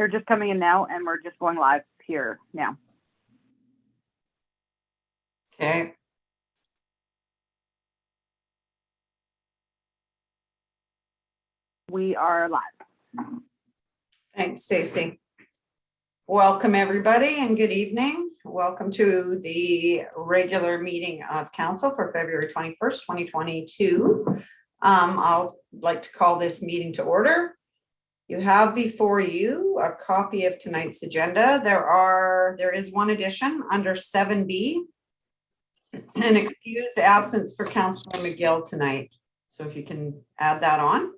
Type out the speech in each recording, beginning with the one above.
They're just coming in now, and we're just going live here now. Okay. We are live. Thanks, Stacy. Welcome, everybody, and good evening. Welcome to the regular meeting of council for February 21st, 2022. I'll like to call this meeting to order. You have before you a copy of tonight's agenda. There is one addition under 7B, an excused absence for Councillor McGill tonight. So if you can add that on.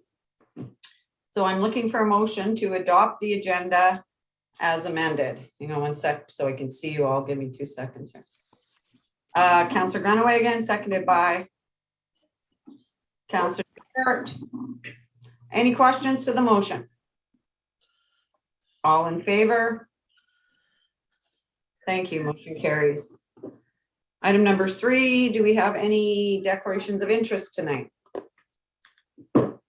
So I'm looking for a motion to adopt the agenda as amended. Hang on one sec so I can see you all. Give me 2 seconds here. Councillor Grunaway again, seconded by Councillor Barrett. Any questions to the motion? All in favor? Thank you. Motion carries. Item number 3, do we have any declarations of interest tonight? And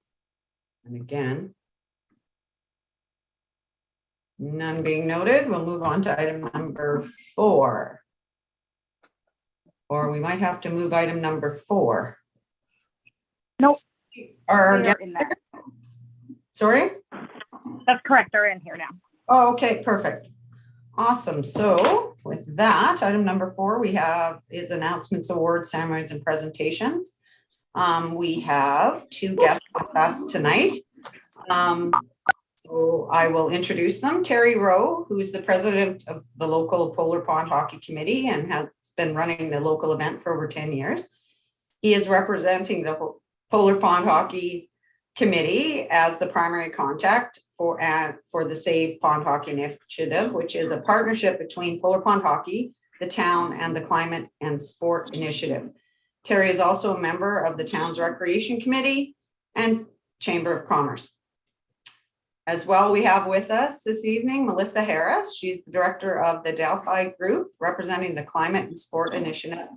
again, none being noted, we'll move on to item number 4. Or we might have to move item number 4. Nope. Or They're in there. Sorry? That's correct. They're in here now. Oh, okay, perfect. Awesome. So with that, item number 4 we have is announcements, awards, summaries, and presentations. We have 2 guests with us tonight. So I will introduce them. Terry Rowe, who is the president of the local Polar Pond Hockey Committee and has been running the local event for over 10 years. He is representing the Polar Pond Hockey Committee as the primary contact for the Save Pond Hockey Initiative, which is a partnership between Polar Pond Hockey, the town, and the Climate and Sport Initiative. Terry is also a member of the town's Recreation Committee and Chamber of Commerce. As well, we have with us this evening Melissa Harris. She's the director of the Delphi Group, representing the Climate and Sport Initiative.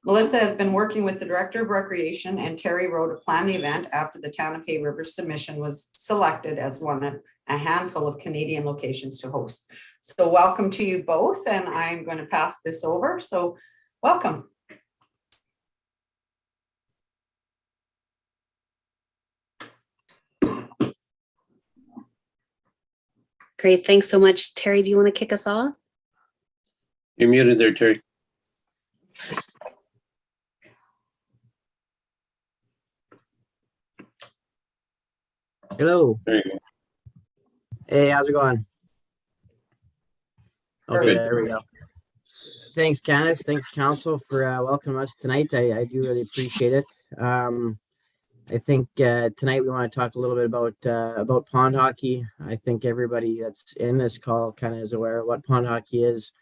Melissa has been working with the Director of Recreation and Terry Rowe to plan the event after the Town of Hay River submission was selected as one of a handful of Canadian locations to host. So welcome to you both, and I'm going to pass this over. So welcome. Great, thanks so much. Terry, do you want to kick us off? You're muted there, Terry. Hello. There you go. Hey, how's it going? Okay, Perfect. there we go. Thanks, Candace. Thanks, Council, for welcoming us tonight. I do really appreciate it. I think tonight we want to talk a little bit about pond hockey. I think everybody that's in this call kind of is aware of what pond hockey is,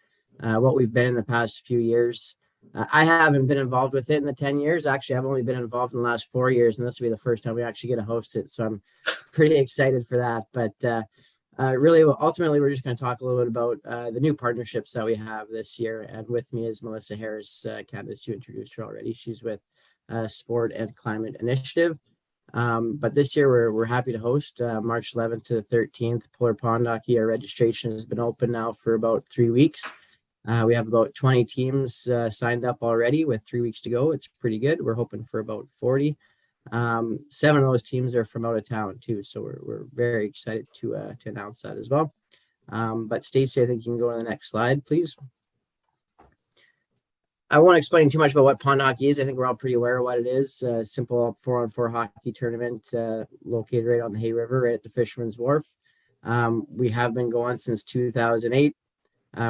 what we've been in the past few years. I haven't been involved with it in the 10 years. Actually, I've only been involved in the last 4 years, and this will be the first time we actually get to host it. So I'm pretty excited for that. But really, ultimately, we're just going to talk a little bit about the new partnerships that we have this year. And with me is Melissa Harris. Candace, you introduced her already. She's with Sport and Climate Initiative. But this year, we're happy to host March 11th to the 13th. Polar Pond Hockey. Our registration has been open now for about 3 weeks. We have about 20 teams signed up already with 3 weeks to go. It's pretty good. We're hoping for about 40. 7 of those teams are from out of town too. So we're very excited to announce that as well. But Stacey, I think you can go to the next slide, please. I won't explain too much about what pond hockey is. I think we're all pretty aware of what it is. A simple 4-on-4 hockey tournament located right on the Hay River, right at the Fisherman's Wharf. We have been going since 2008.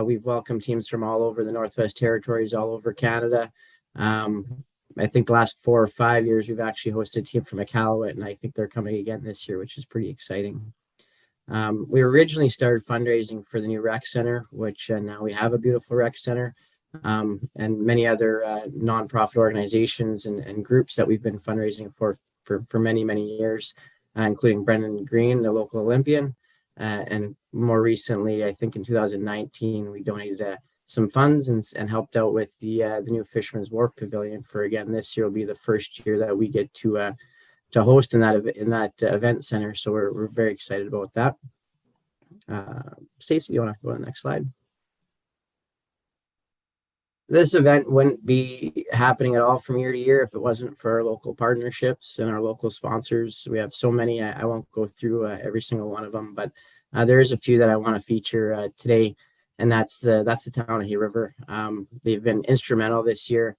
We've welcomed teams from all over the Northwest Territories, all over Canada. I think the last 4 or 5 years, we've actually hosted a team from Iqaluit, and I think they're coming again this year, which is pretty exciting. We originally started fundraising for the new rec center, which now we have a beautiful rec center, and many other nonprofit organizations and groups that we've been fundraising for many, many years, including Brendan Green, the local Olympian. And more recently, I think in 2019, we donated some funds and helped out with the new Fisherman's Wharf Pavilion for, again, this year will be the first year that we get to host in that event center. So we're very excited about that. Stacy, you want to go to the next slide? This event wouldn't be happening at all from year to year if it wasn't for our local partnerships and our local sponsors. We have so many. I won't go through every single one of them, but there is a few that I want to feature today, and that's the town of Hay River. They've been instrumental this year,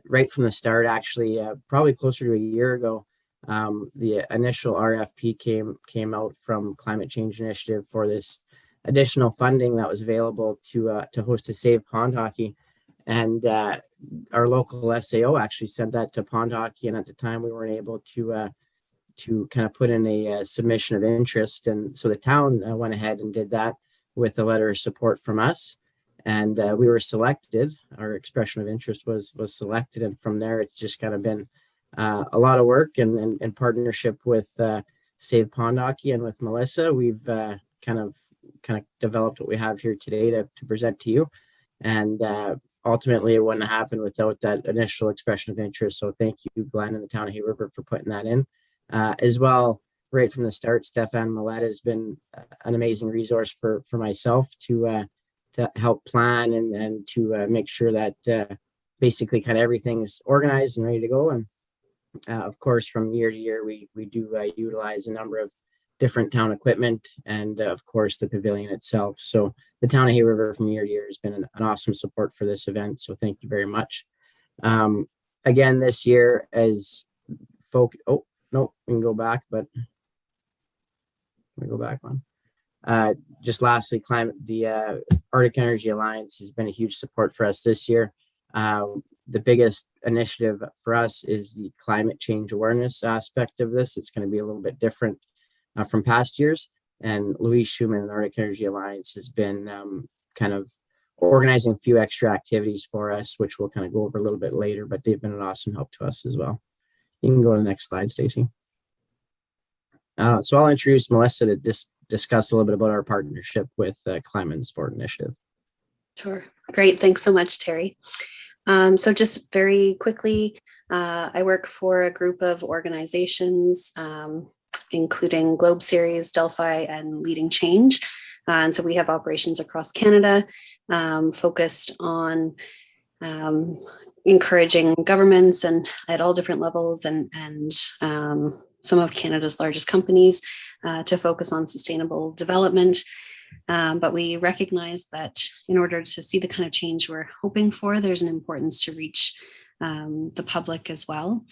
right from the start. Actually, probably closer to a year ago, the initial RFP came out from Climate Change Initiative for this additional funding that was available to host a Save Pond Hockey. And our local SAO actually sent that to Pond Hockey, and at the time we weren't able to kind of put in a submission of interest, and so the town went ahead and did that with a letter of support from us, and we were selected. Our expression of interest was selected, and from there it's just kind of been a lot of work, and in partnership with Save Pond Hockey and with Melissa, we've kind of developed what we have here today to present to you, and ultimately, it wouldn't have happened without that initial expression of interest. So thank you, Glenn, and the town of Hay River for putting that in. As well, right from the start, Stefan Millette has been an amazing resource for myself to help plan and to make sure that basically kind of everything is organized and ready to go. And of course, from year to year, we do utilize a number of different town equipment and of course the pavilion itself. So the town of Hay River from year to year has been an awesome support for this event. So thank you very much. Again, this year as folk, oh no, we can go back, but let me go back one. Just lastly, the Arctic Energy Alliance has been a huge support for us this year. The biggest initiative for us is the climate change awareness aspect of this. It's going to be a little bit different from past years, and Louise Schumann and the Arctic Energy Alliance has been kind of organizing a few extra activities for us, which we'll kind of go over a little bit later, but they've been an awesome help to us as well. You can go to the next slide, Stacy. So I'll introduce Melissa to discuss a little bit about our partnership with Climate and Sport Initiative. Sure. Great. Thanks so much, Terry. So just very quickly, I work for a group of organizations, including Globe Series, Delphi, and Leading Change. And so we have operations across Canada, focused on encouraging governments and at all different levels and some of Canada's largest companies to focus on sustainable development. But we recognize that in order to see the kind of change we're hoping for, there's an importance to reach the public as well.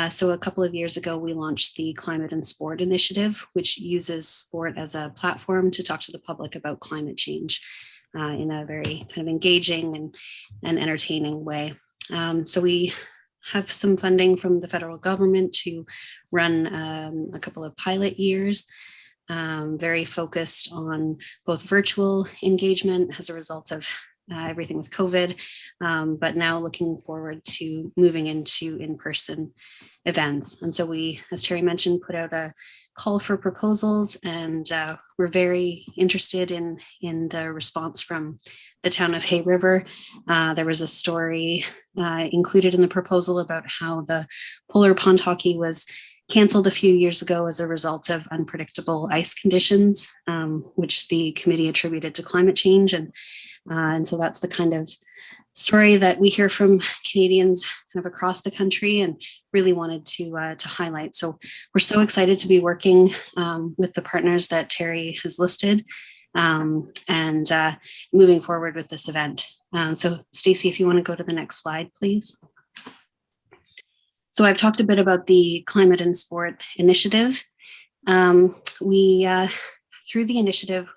So a couple of years ago, we launched the Climate and Sport Initiative, which uses sport as a platform to talk to the public about climate change in a very kind of engaging and entertaining way. So we have some funding from the federal government to run a couple of pilot years, very focused on both virtual engagement as a result of everything with COVID, but now looking forward to moving into in-person events. And so we, as Terry mentioned, put out a call for proposals, and we're very interested in the response from the town of Hay River. There was a story included in the proposal about how the polar pond hockey was canceled a few years ago as a result of unpredictable ice conditions, which the committee attributed to climate change. And so that's the kind of story that we hear from Canadians kind of across the country, and really wanted to highlight. So we're so excited to be working with the partners that Terry has listed, and moving forward with this event. So Stacy, if you want to go to the next slide, please. So I've talked a bit about the Climate and Sport Initiative. We, through the initiative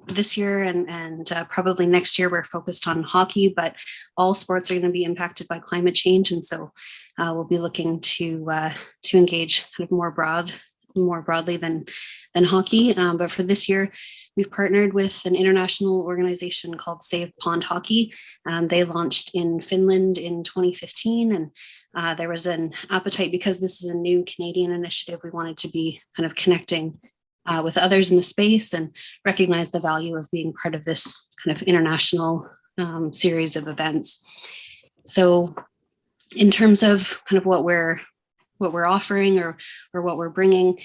this year and probably next year, we're focused on hockey, but all sports are going to be impacted by climate change. And so we'll be looking to engage kind of more broadly than hockey. But for this year, we've partnered with an international organization called Save Pond Hockey. They launched in Finland in 2015, and there was an appetite, because this is a new Canadian initiative. We wanted to be kind of connecting with others in the space and recognize the value of being part of this kind of international series of events. So in terms of kind of what we're offering or what we're bringing,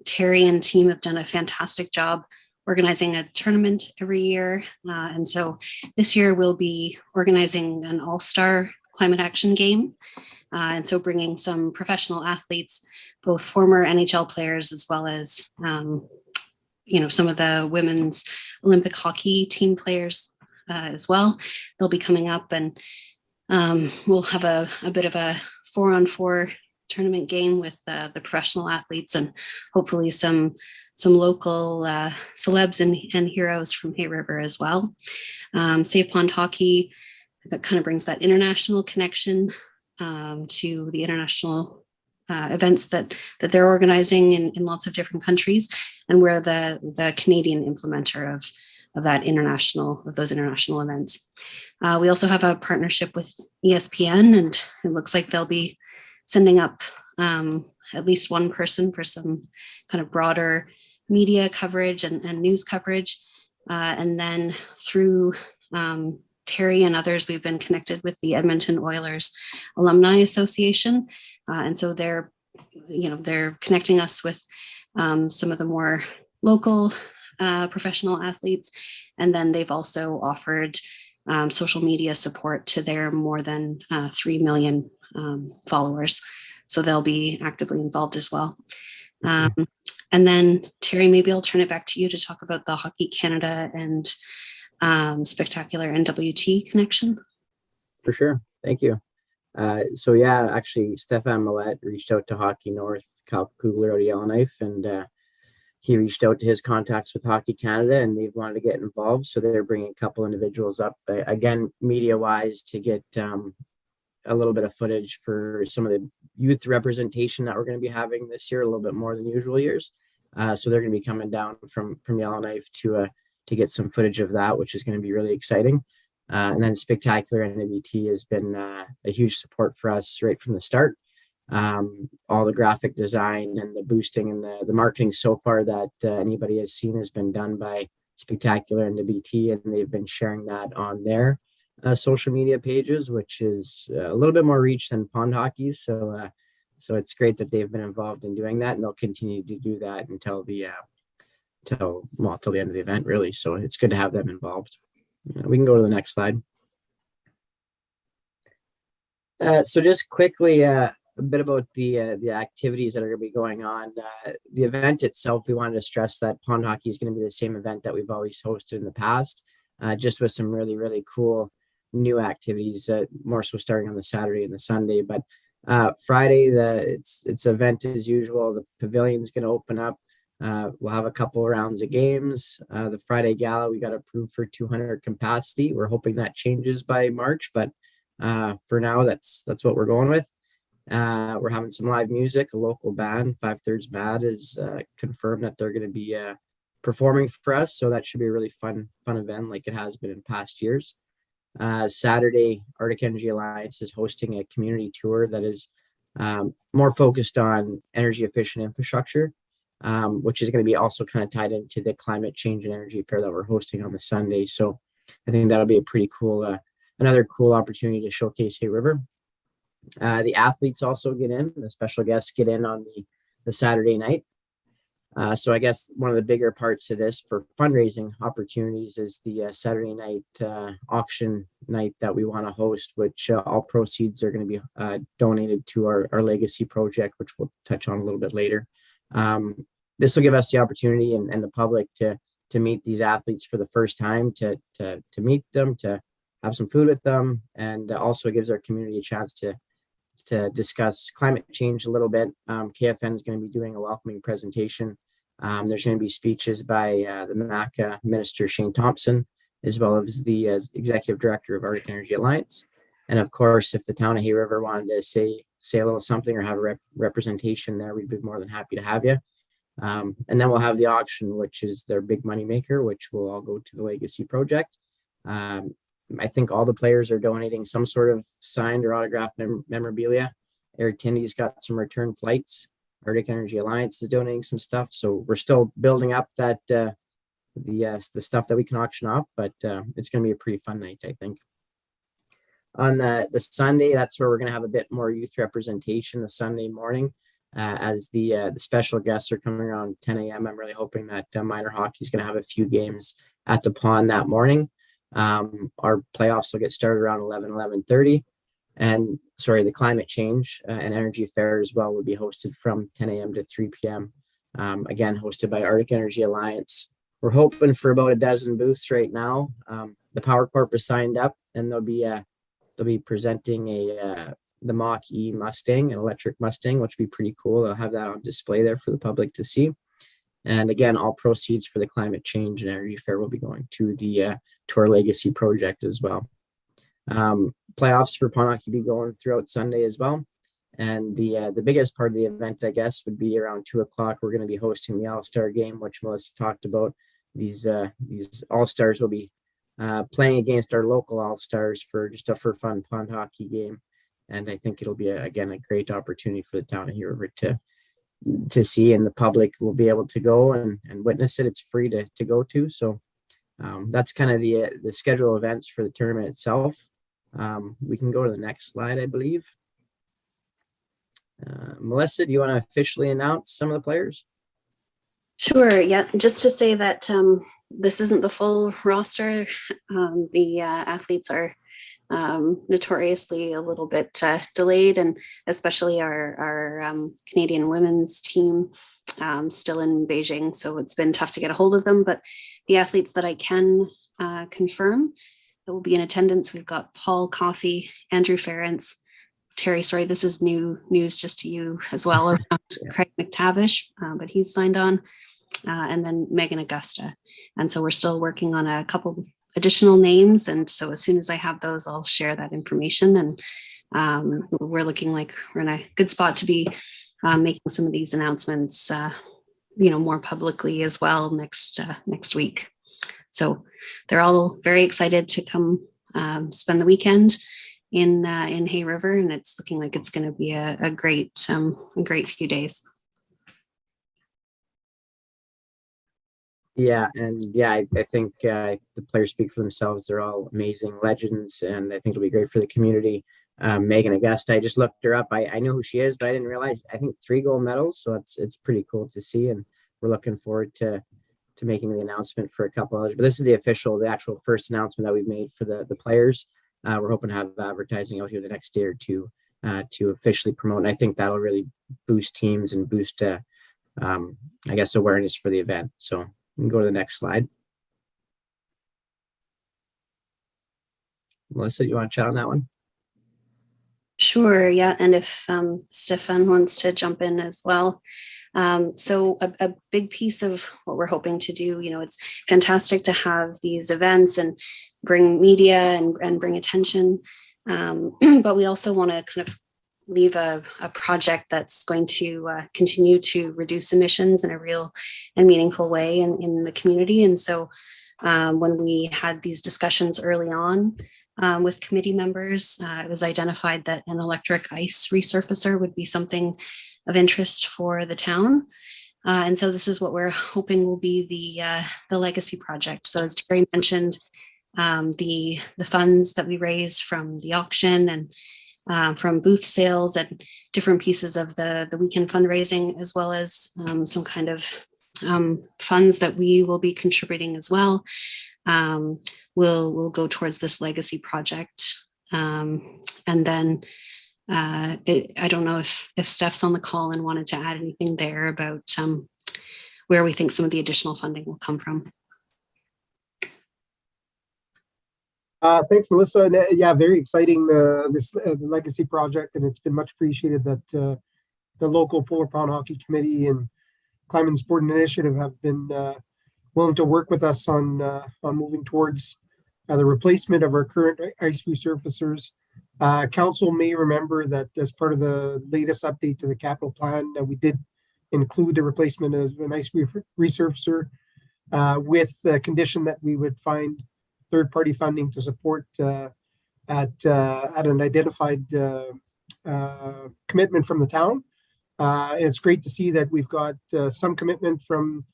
Terry and team have done a fantastic job organizing a tournament every year. And so this year we'll be organizing an all-star climate action game. And so bringing some professional athletes, both former NHL players, as well as, some of the women's Olympic hockey team players as well. They'll be coming up, and we'll have a bit of a 4-on-4 tournament game with the professional athletes, and hopefully some local celebs and heroes from Hay River as well. Safe Pond Hockey, that kind of brings that international connection to the international events that they're organizing in lots of different countries, and we're the Canadian implementer of those international events. We also have a partnership with ESPN, and it looks like they'll be sending up at least one person for some kind of broader media coverage and news coverage. And then through Terry and others, we've been connected with the Edmonton Oilers Alumni Association. And so they're connecting us with some of the more local professional athletes. And then they've also offered social media support to their more than 3 million followers. So they'll be actively involved as well. And then Terry, maybe I'll turn it back to you to talk about the Hockey Canada and Spectacular NWT connection. For sure. Thank you. Actually, Stefan Millette reached out to Hockey North, Kyle Kugler out of Yellowknife, and he reached out to his contacts with Hockey Canada, and they've wanted to get involved. So they're bringing a couple individuals up, again, media-wise, to get a little bit of footage for some of the youth representation that we're going to be having this year, a little bit more than usual years. So they're going to be coming down from Yellowknife to get some footage of that, which is going to be really exciting. And then Spectacular NWT has been a huge support for us right from the start. All the graphic design and the boosting and the marketing so far that anybody has seen has been done by Spectacular NWT, and they've been sharing that on their social media pages, which is a little bit more reach than Pond Hockey. So it's great that they've been involved in doing that, and they'll continue to do that until the till the end of the event, really. So it's good to have them involved. We can go to the next slide. So just quickly, a bit about the activities that are going to be going on. The event itself, we wanted to stress that Pond Hockey is going to be the same event that we've always hosted in the past, just with some really, really cool new activities, more so starting on the Saturday and the Sunday. But Friday, it's event as usual. The pavilion's going to open up. We'll have a couple of rounds of games. The Friday gala, we got approved for 200 capacity. We're hoping that changes by March, but for now, that's what we're going with. We're having some live music. A local band, 5/3 Mad, is confirmed that they're going to be performing for us. So that should be a really fun event, like it has been in past years. Saturday, Arctic Energy Alliance is hosting a community tour that is more focused on energy efficient infrastructure, which is going to be also kind of tied into the climate change and energy fair that we're hosting on the Sunday. So I think that'll be a pretty cool, another cool opportunity to showcase Hay River. The athletes also get in, the special guests get in on the Saturday night. So I guess one of the bigger parts of this for fundraising opportunities is the Saturday night auction night that we want to host, which all proceeds are going to be donated to our legacy project, which we'll touch on a little bit later. This will give us the opportunity and the public to meet these athletes for the first time, to meet them, to have some food with them, and also gives our community a chance to discuss climate change a little bit. KFN is going to be doing a welcoming presentation. There's going to be speeches by the MACA Minister Shane Thompson, as well as the Executive Director of Arctic Energy Alliance. And of course, if the town of Hay River wanted to say a little something or have a representation there, we'd be more than happy to have you. And then we'll have the auction, which is their big money maker, which will all go to the Legacy Project. I think all the players are donating some sort of signed or autographed memorabilia. Air Tindy's got some return flights. Arctic Energy Alliance is donating some stuff. So we're still building up that the stuff that we can auction off, but it's going to be a pretty fun night, I think. On the Sunday, that's where we're going to have a bit more youth representation the Sunday morning. as the special guests are coming around 10 a.m. I'm really hoping that minor hockey is going to have a few games at the pond that morning. Our playoffs will get started around 11:30. And sorry, the climate change and energy fair as well will be hosted from 10 a.m. to 3 p.m. Again, hosted by Arctic Energy Alliance. We're hoping for about a dozen booths right now. The Power Corp is signed up, and they'll be presenting the Mach-E Mustang, an electric Mustang, which would be pretty cool. They'll have that on display there for the public to see. And again, all proceeds for the climate change and energy fair will be going to our legacy project as well. Playoffs for pond hockey be going throughout Sunday as well. And the biggest part of the event, I guess, would be around 2:00. We're going to be hosting the All-Star game, which Melissa talked about. These All-Stars will be playing against our local All-Stars for just a for fun pond hockey game. And I think it'll be again a great opportunity for the town of Hay River to see, and the public will be able to go and witness it. It's free to go to. So that's kind of the schedule of events for the tournament itself. We can go to the next slide, I believe. Melissa, do you want to officially announce some of the players? Sure. Yeah. Just to say that this isn't the full roster. The athletes are notoriously a little bit delayed, and especially our Canadian women's team still in Beijing. So it's been tough to get a hold of them. But the athletes that I can confirm that will be in attendance, we've got Paul Coffey, Andrew Ferentz, Terry, sorry, this is new news just to you as well, around Craig McTavish, but he's signed on, and then Megan Augusta. And so we're still working on a couple additional names. And so as soon as I have those, I'll share that information. And we're looking like we're in a good spot to be making some of these announcements, more publicly as well next week. So they're all very excited to come spend the weekend in Hay River, and it's looking like it's going to be a great few days. Yeah, and I think the players speak for themselves. They're all amazing legends, and I think it'll be great for the community. Megan Augusta, I just looked her up. I knew who she is, but I didn't realize. I think 3 gold medals, so it's pretty cool to see, and we're looking forward to making the announcement for a couple others. But this is the actual first announcement that we've made for the players. We're hoping to have advertising out here the next day or two to officially promote. And I think that'll really boost teams and boost, awareness for the event. So we can go to the next slide. Melissa, you want to chat on that one? Sure, yeah. And if Stefan wants to jump in as well. So a big piece of what we're hoping to do, it's fantastic to have these events and bring media and bring attention. But we also want to kind of leave a project that's going to continue to reduce emissions in a real and meaningful way in the community. And so when we had these discussions early on with committee members, it was identified that an electric ice resurfacer would be something of interest for the town. And so this is what we're hoping will be the legacy project. So as Terry mentioned, the funds that we raised from the auction and from booth sales and different pieces of the weekend fundraising, as well as some kind of funds that we will be contributing as well, will go towards this legacy project. And then I don't know if Steph's on the call and wanted to add anything there about where we think some of the additional funding will come from. Thanks, Melissa. And, yeah, very exciting, this the legacy project, and it's been much appreciated that the local Polar Pond Hockey Committee and Climate and Sport Initiative have been willing to work with us on moving towards the replacement of our current ice resurfacers. Council may remember that as part of the latest update to the capital plan, we did include the replacement of an ice resurfacer with the condition that we would find third-party funding to support at an identified commitment from the town. It's great to see that we've got some commitment from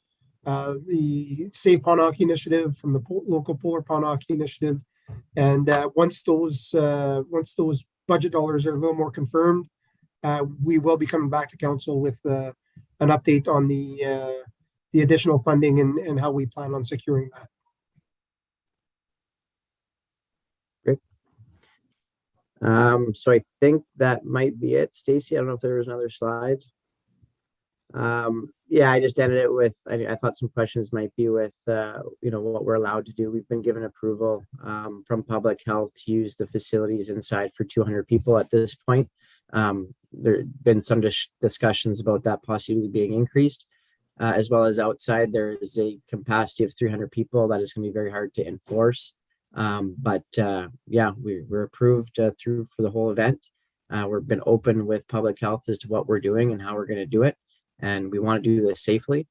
the Save Pond Hockey Initiative, from the local Polar Pond Hockey Initiative, and once those budget dollars are a little more confirmed, we will be coming back to council with an update on the additional funding and how we plan on securing that. So I think that might be it. Stacy, I don't know if there was another slide. Yeah, I just ended it with, I thought some questions might be with, what we're allowed to do. We've been given approval from public health to use the facilities inside for 200 people at this point. There have been some discussions about that possibly being increased, as well as outside. There is a capacity of 300 people that is going to be very hard to enforce. Yeah, we're approved through for the whole event. We've been open with public health as to what we're doing and how we're going to do it. And we want to do this safely.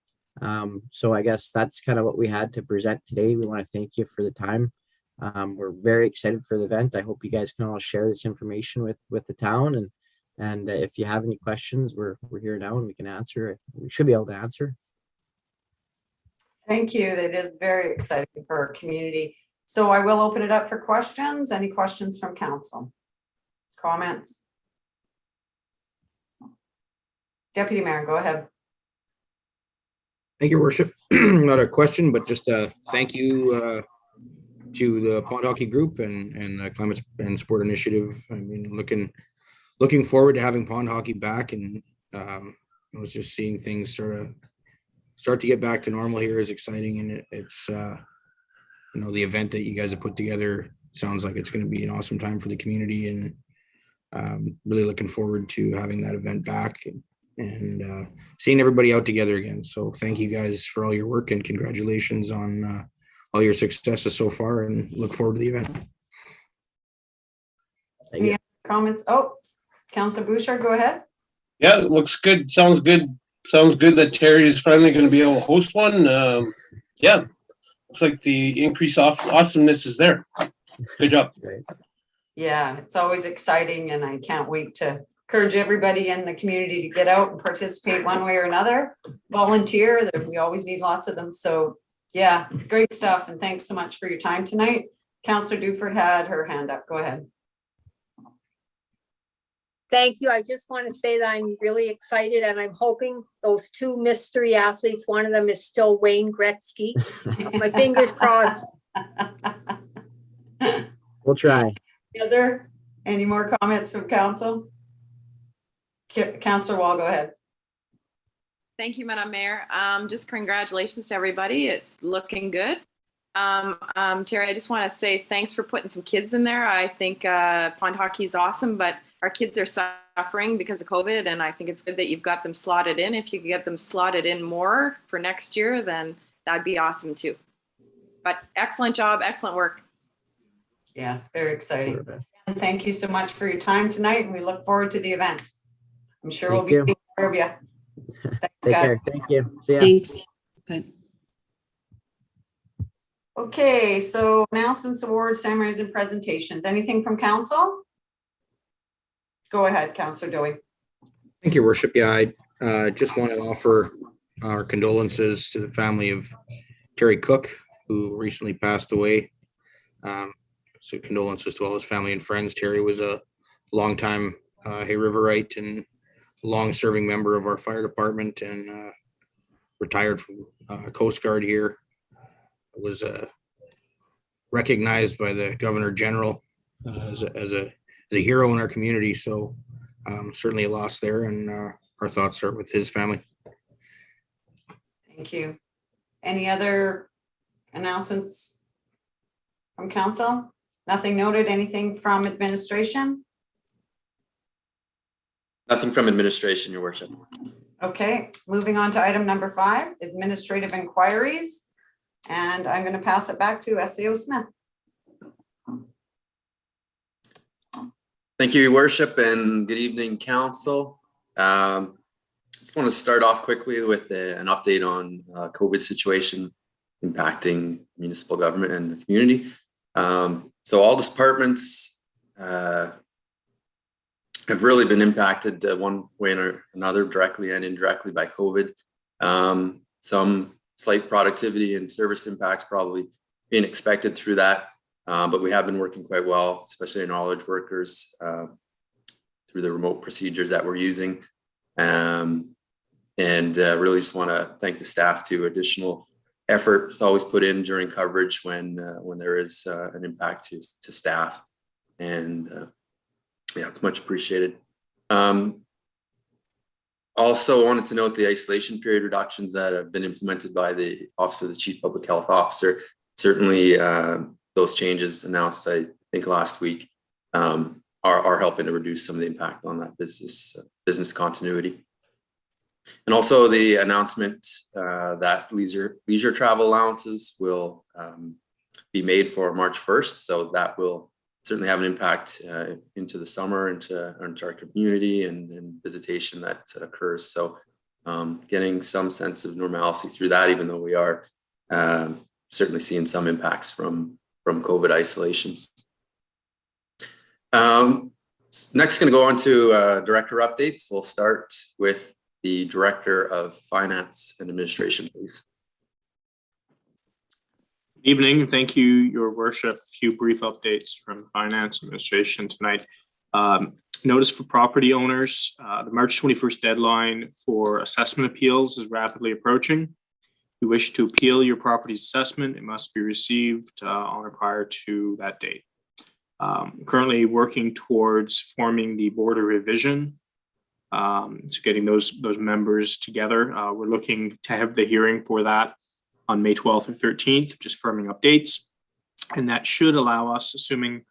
So I guess that's kind of what we had to present today. We want to thank you for the time. We're very excited for the event. I hope you guys can all share this information with the town. And if you have any questions, we're here now and we can answer. We should be able to answer. Thank you. That is very exciting for our community. So I will open it up for questions. Any questions from council? Comments? Deputy Mayor, go ahead. Thank you, Worship. Not a question, but just a thank you to the Pond Hockey Group and Climate and Sport Initiative. I mean, looking forward to having pond hockey back, and I was just seeing things start to get back to normal here is exciting, and it's the event that you guys have put together sounds like it's going to be an awesome time for the community, and really looking forward to having that event back and seeing everybody out together again. So thank you guys for all your work and congratulations on all your successes so far, and look forward to the event. Any other comments? Oh, Councilor Bouchard, go ahead. Yeah, it looks good. Sounds good. Sounds good that Terry is finally going to be able to host one. Yeah, looks like the increased awesomeness is there. Good job. Great. Yeah, it's always exciting, and I can't wait to encourage everybody in the community to get out and participate one way or another. Volunteer, we always need lots of them. So yeah, great stuff. And thanks so much for your time tonight. Councillor Duford had her hand up. Go ahead. Thank you. I just want to say that I'm really excited, and I'm hoping those two mystery athletes, one of them is still Wayne Gretzky. My fingers crossed. We'll try. Any more comments from council? Councillor Wall, go ahead. Thank you, Madam Mayor. Just congratulations to everybody. It's looking good. Terry, I just want to say thanks for putting some kids in there. I think pond hockey is awesome, but our kids are suffering because of COVID, and I think it's good that you've got them slotted in. If you could get them slotted in more for next year, then that'd be awesome too. But excellent job, excellent work. Yes, very exciting. And thank you so much for your time tonight, and we look forward to the event. I'm sure we'll be taking care of you. Thanks, Take guys. care. Thank you. See ya. Thanks. Bye. Okay, so announcements, awards, summaries, and presentations. Anything from council? Go ahead, Councillor Dowie. Thank you, Worship. Yeah, I just want to offer our condolences to the family of Terry Cook, who recently passed away. So condolences to all his family and friends. Terry was a longtime Hay Riverite and long-serving member of our fire department, and retired from Coast Guard here. Was recognized by the Governor General as a hero in our community. So certainly a loss there, and our thoughts are with his family. Thank you. Any other announcements from council? Nothing noted. Anything from administration? Nothing from administration, Your Worship. Okay, moving on to item number 5, administrative inquiries. And I'm going to pass it back to SAO Smith. Thank you, Your Worship, and good evening, Council. Just want to start off quickly with an update on COVID situation impacting municipal government and the community. So all departments have really been impacted one way or another, directly and indirectly, by COVID. Some slight productivity and service impacts probably being expected through that, but we have been working quite well, especially in knowledge workers, to through the remote procedures that we're using. Really just want to thank the staff too. Additional effort is always put in during coverage when there is an impact to staff, and yeah, it's much appreciated. Also wanted to note the isolation period reductions that have been implemented by the Office of the Chief Public Health Officer. Certainly those changes announced, I think, last week are helping to reduce some of the impact on that business continuity. And also the announcement that leisure travel allowances will be made for March 1st. So that will certainly have an impact into the summer, into our community and visitation that occurs. So getting some sense of normalcy through that, even though we are certainly seeing some impacts from COVID isolations. Next, going to go on to director updates. We'll start with the Director of Finance and Administration, please. Evening. Thank you, Your Worship. A few brief updates from Finance Administration tonight. Notice for property owners, the March 21st deadline for assessment appeals is rapidly approaching. If you wish to appeal your property's assessment, it must be received on or prior to that date. Currently working towards forming the Board of Revision. So getting those members together. We're looking to have the hearing for that on May 12th or 13th, just firming up dates. And that should allow us, assuming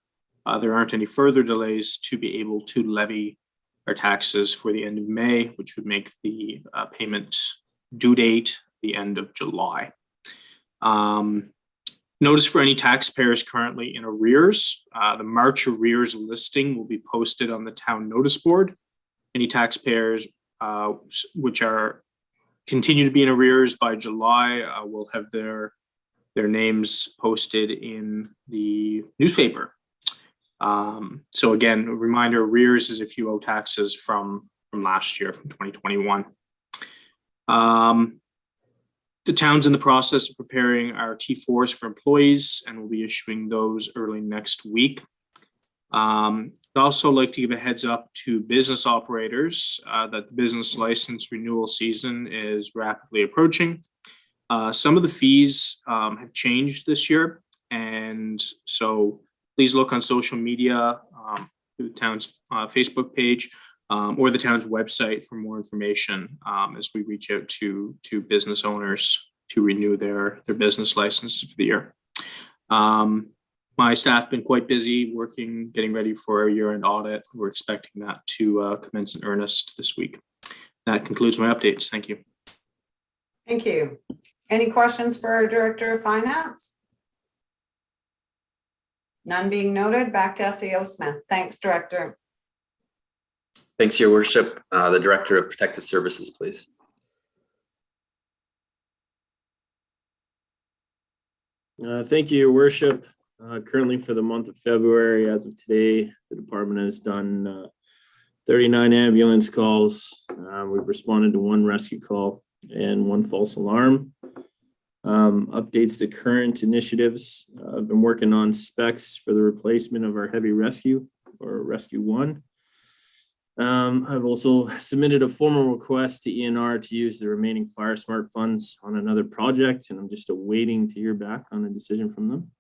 there aren't any further delays, to be able to levy our taxes for the end of May, which would make the payment due date the end of July. Notice for any taxpayers currently in arrears, the March arrears listing will be posted on the town notice board. Any taxpayers which continue to be in arrears by July will have their names posted in the newspaper. So again, a reminder, arrears is if you owe taxes from last year, from 2021. The town's in the process of preparing our T4s for employees, and we'll be issuing those early next week. I'd also like to give a heads up to business operators that the business license renewal season is rapidly approaching. Some of the fees have changed this year, and so please look on social media, the town's Facebook page, or the town's website for more information as we reach out to business owners to renew their business license for the year. My staff have been quite busy working, getting ready for our year-end audit. We're expecting that to commence in earnest this week. That concludes my updates. Thank you. Thank you. Any questions for our Director of Finance? None being noted. Back to SAO Smith. Thanks, Director. Thanks, Your Worship. The Director of Protective Services, please. Thank you, Your Worship. Currently for the month of February, as of today, the department has done 39 ambulance calls. We've responded to 1 rescue call and 1 false alarm. Updates to current initiatives. I've been working on specs for the replacement of our heavy rescue, or Rescue 1. I've also submitted a formal request to ENR to use the remaining Fire Smart funds on another project, and I'm just awaiting to hear back on a decision from them.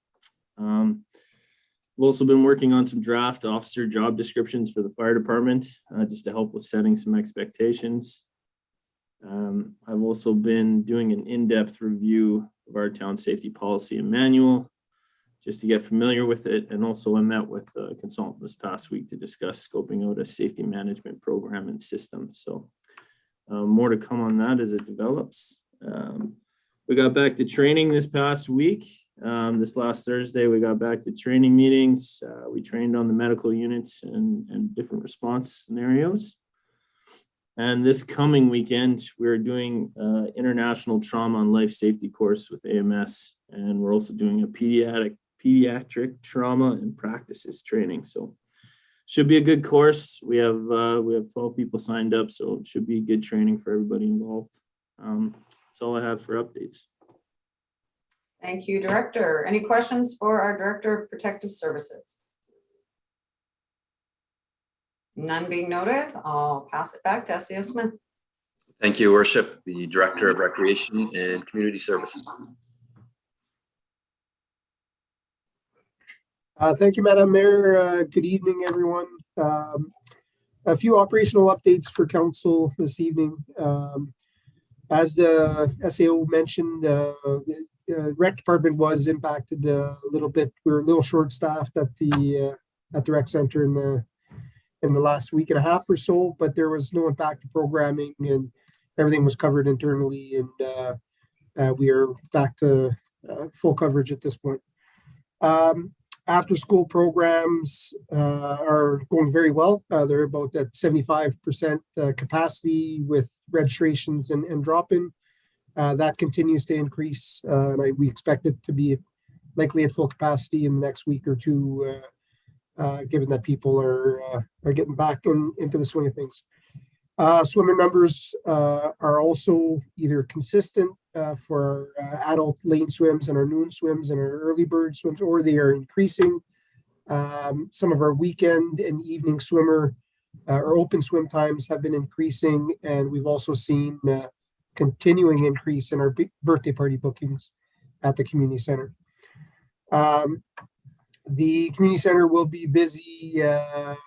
We've also been working on some draft officer job descriptions for the fire department, just to help with setting some expectations. I've also been doing an in-depth review of our town safety policy and manual, just to get familiar with it. And also I met with a consultant this past week to discuss scoping out a safety management program and system. So more to come on that as it develops. We got back to training this past week. This last Thursday, we got back to training meetings. We trained on the medical units and different response scenarios. And this coming weekend, we're doing international trauma and life safety course with AMS. And we're also doing a pediatric trauma and practices training. So should be a good course. We have 12 people signed up, so it should be good training for everybody involved. That's all I have for updates. Thank you, Director. Any questions for our Director of Protective Services? None being noted, I'll pass it back to SEO Smith. Thank you, Worship, the Director of Recreation and Community Services. Thank you, Madam Mayor. Good evening, everyone. A few operational updates for council this evening. As the SAO mentioned, the rec department was impacted a little bit. We were a little short-staffed at the rec center in the last week and a half or so, but there was no impact to programming and everything was covered internally, and we are back to full coverage at this point. After school programs are going very well. They're about at 75% capacity with registrations and drop-in. That continues to increase, and we expect it to be likely at full capacity in the next week or two, given that people are getting back into the swing of things. Swimmer numbers are also either consistent for adult lane swims and our noon swims and our early bird swims, or they are increasing. Some of our weekend and evening swimmer or open swim times have been increasing, and we've also seen continuing increase in our birthday party bookings at the community center. The community center will be busy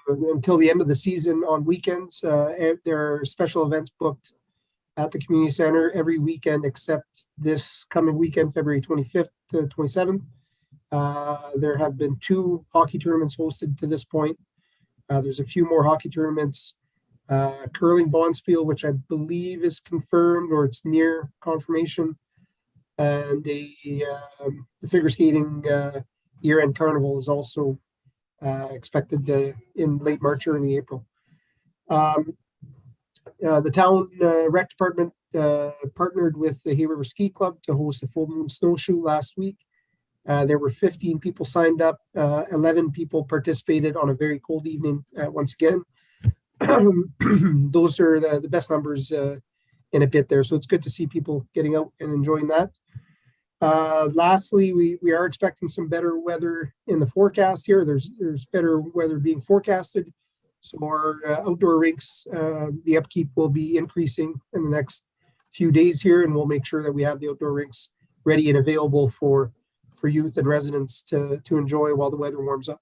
until the end of the season on weekends. There are special events booked at the community center every weekend except this coming weekend, February 25th to 27th. There have been 2 hockey tournaments hosted to this point. There's a few more hockey tournaments. Curling Bonspiel, which I believe is confirmed or it's near confirmation. And the figure skating year-end carnival is also expected in late March, early April. The town rec department partnered with the Hay River Ski Club to host a full moon snowshoe last week. There were 15 people signed up. 11 people participated on a very cold evening once again. Those are the best numbers in a bit there. So it's good to see people getting out and enjoying that. Lastly, we are expecting some better weather in the forecast here. There's better weather being forecasted. So our outdoor rinks, the upkeep will be increasing in the next few days here, and we'll make sure that we have the outdoor rinks ready and available for youth and residents to enjoy while the weather warms up.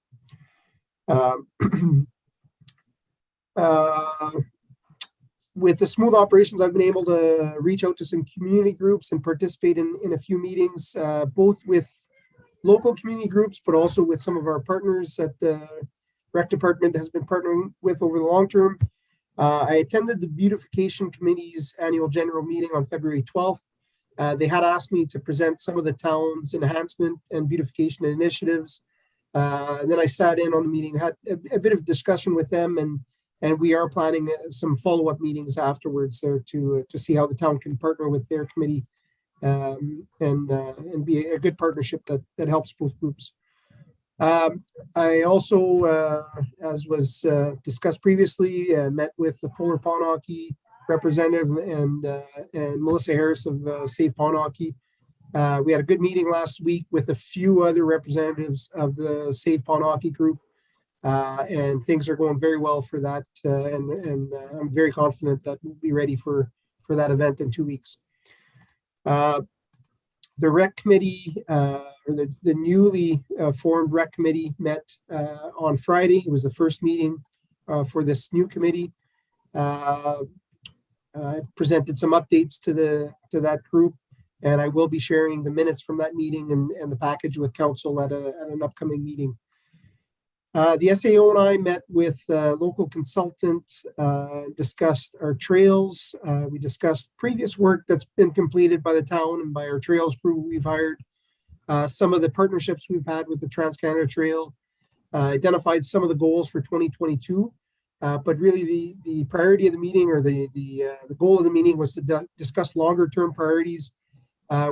With the smooth operations, I've been able to reach out to some community groups and participate in a few meetings, both with local community groups, but also with some of our partners that the rec department has been partnering with over the long term. I attended the Beautification Committee's annual general meeting on February 12th. They had asked me to present some of the town's enhancement and beautification initiatives. And then I sat in on the meeting, had a bit of discussion with them, and we are planning some follow-up meetings afterwards there to see how the town can partner with their committee and be a good partnership that helps both groups. I also, as was discussed previously, met with the Polar Pond Hockey representative and Melissa Harris of Save Pond Hockey. We had a good meeting last week with a few other representatives of the Save Pond Hockey group, and things are going very well for that. And I'm very confident that we'll be ready for that event in 2 weeks. The rec committee, or the newly formed rec committee met on Friday. It was the first meeting for this new committee. I presented some updates to that group, and I will be sharing the minutes from that meeting and the package with council at an upcoming meeting. The SAO and I met with a local consultant, discussed our trails. We discussed previous work that's been completed by the town and by our trails crew we've hired. Some of the partnerships we've had with the Trans-Canada Trail, identified some of the goals for 2022. But really the priority of the meeting, or the goal of the meeting, was to discuss longer term priorities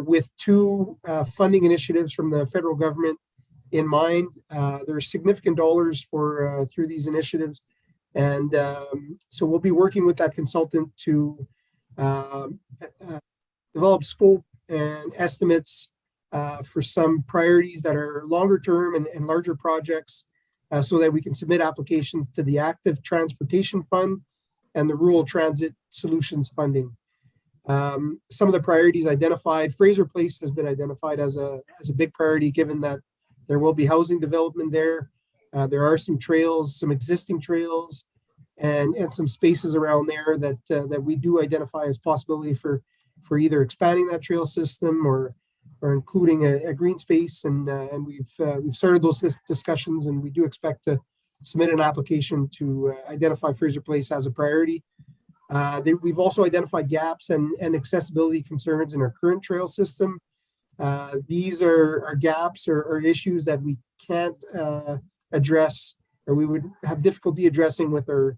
with 2 funding initiatives from the federal government in mind. There are significant dollars for through these initiatives, and so we'll be working with that consultant to develop scope and estimates for some priorities that are longer term and larger projects so that we can submit applications to the Active Transportation Fund and the Rural Transit Solutions Funding. Some of the priorities identified, Fraser Place has been identified as a big priority, given that there will be housing development there. There are some trails, some existing trails, and some spaces around there that we do identify as possibility for either expanding that trail system or including a green space. And we've started those discussions, and we do expect to submit an application to identify Fraser Place as a priority. We've also identified gaps and accessibility concerns in our current trail system. These are gaps or issues that we can't address, or we would have difficulty addressing with our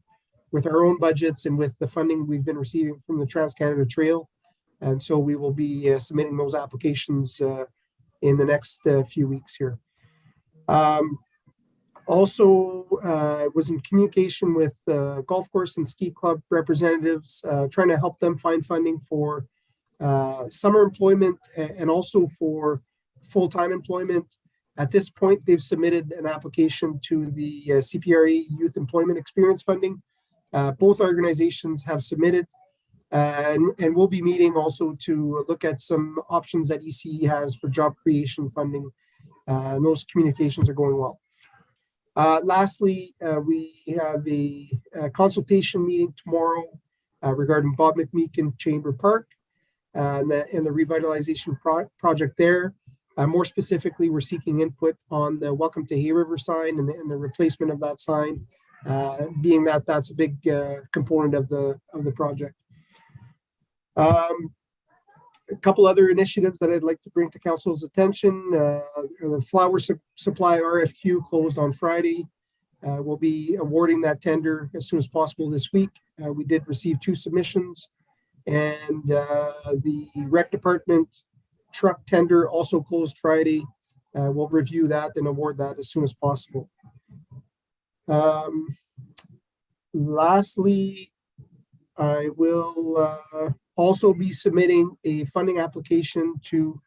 own budgets and with the funding we've been receiving from the Trans-Canada Trail. And so we will be submitting those applications in the next few weeks here. Also was in communication with golf course and ski club representatives, trying to help them find funding for summer employment and also for full-time employment. At this point, they've submitted an application to the CPRA Youth Employment Experience Funding. Both organizations have submitted, and we'll be meeting also to look at some options that ECE has for job creation funding. And those communications are going well. Lastly, we have a consultation meeting tomorrow regarding Bob McMeekin Chamber Park and the revitalization project there. More specifically, we're seeking input on the Welcome to Hay River sign and the replacement of that sign, being that that's a big component of the project. A couple other initiatives that I'd like to bring to council's attention. The flower supply RFQ closed on Friday. We'll be awarding that tender as soon as possible this week. We did receive 2 submissions, and the rec department truck tender also closed Friday. We'll review that and award that as soon as possible. Lastly, I will also be submitting a funding application to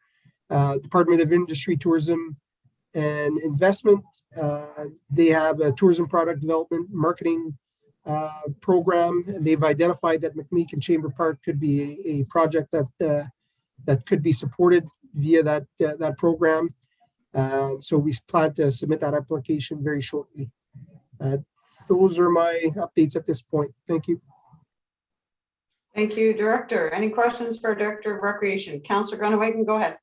Department of Industry, Tourism and Investment. They have a tourism product development marketing program, and they've identified that McMeekin Chamber Park could be a project that could be supported via that program. So we plan to submit that application very shortly. Those are my updates at this point. Thank you. Thank you, Director. Any questions for Director of Recreation? Councillor Grunewagen, go ahead.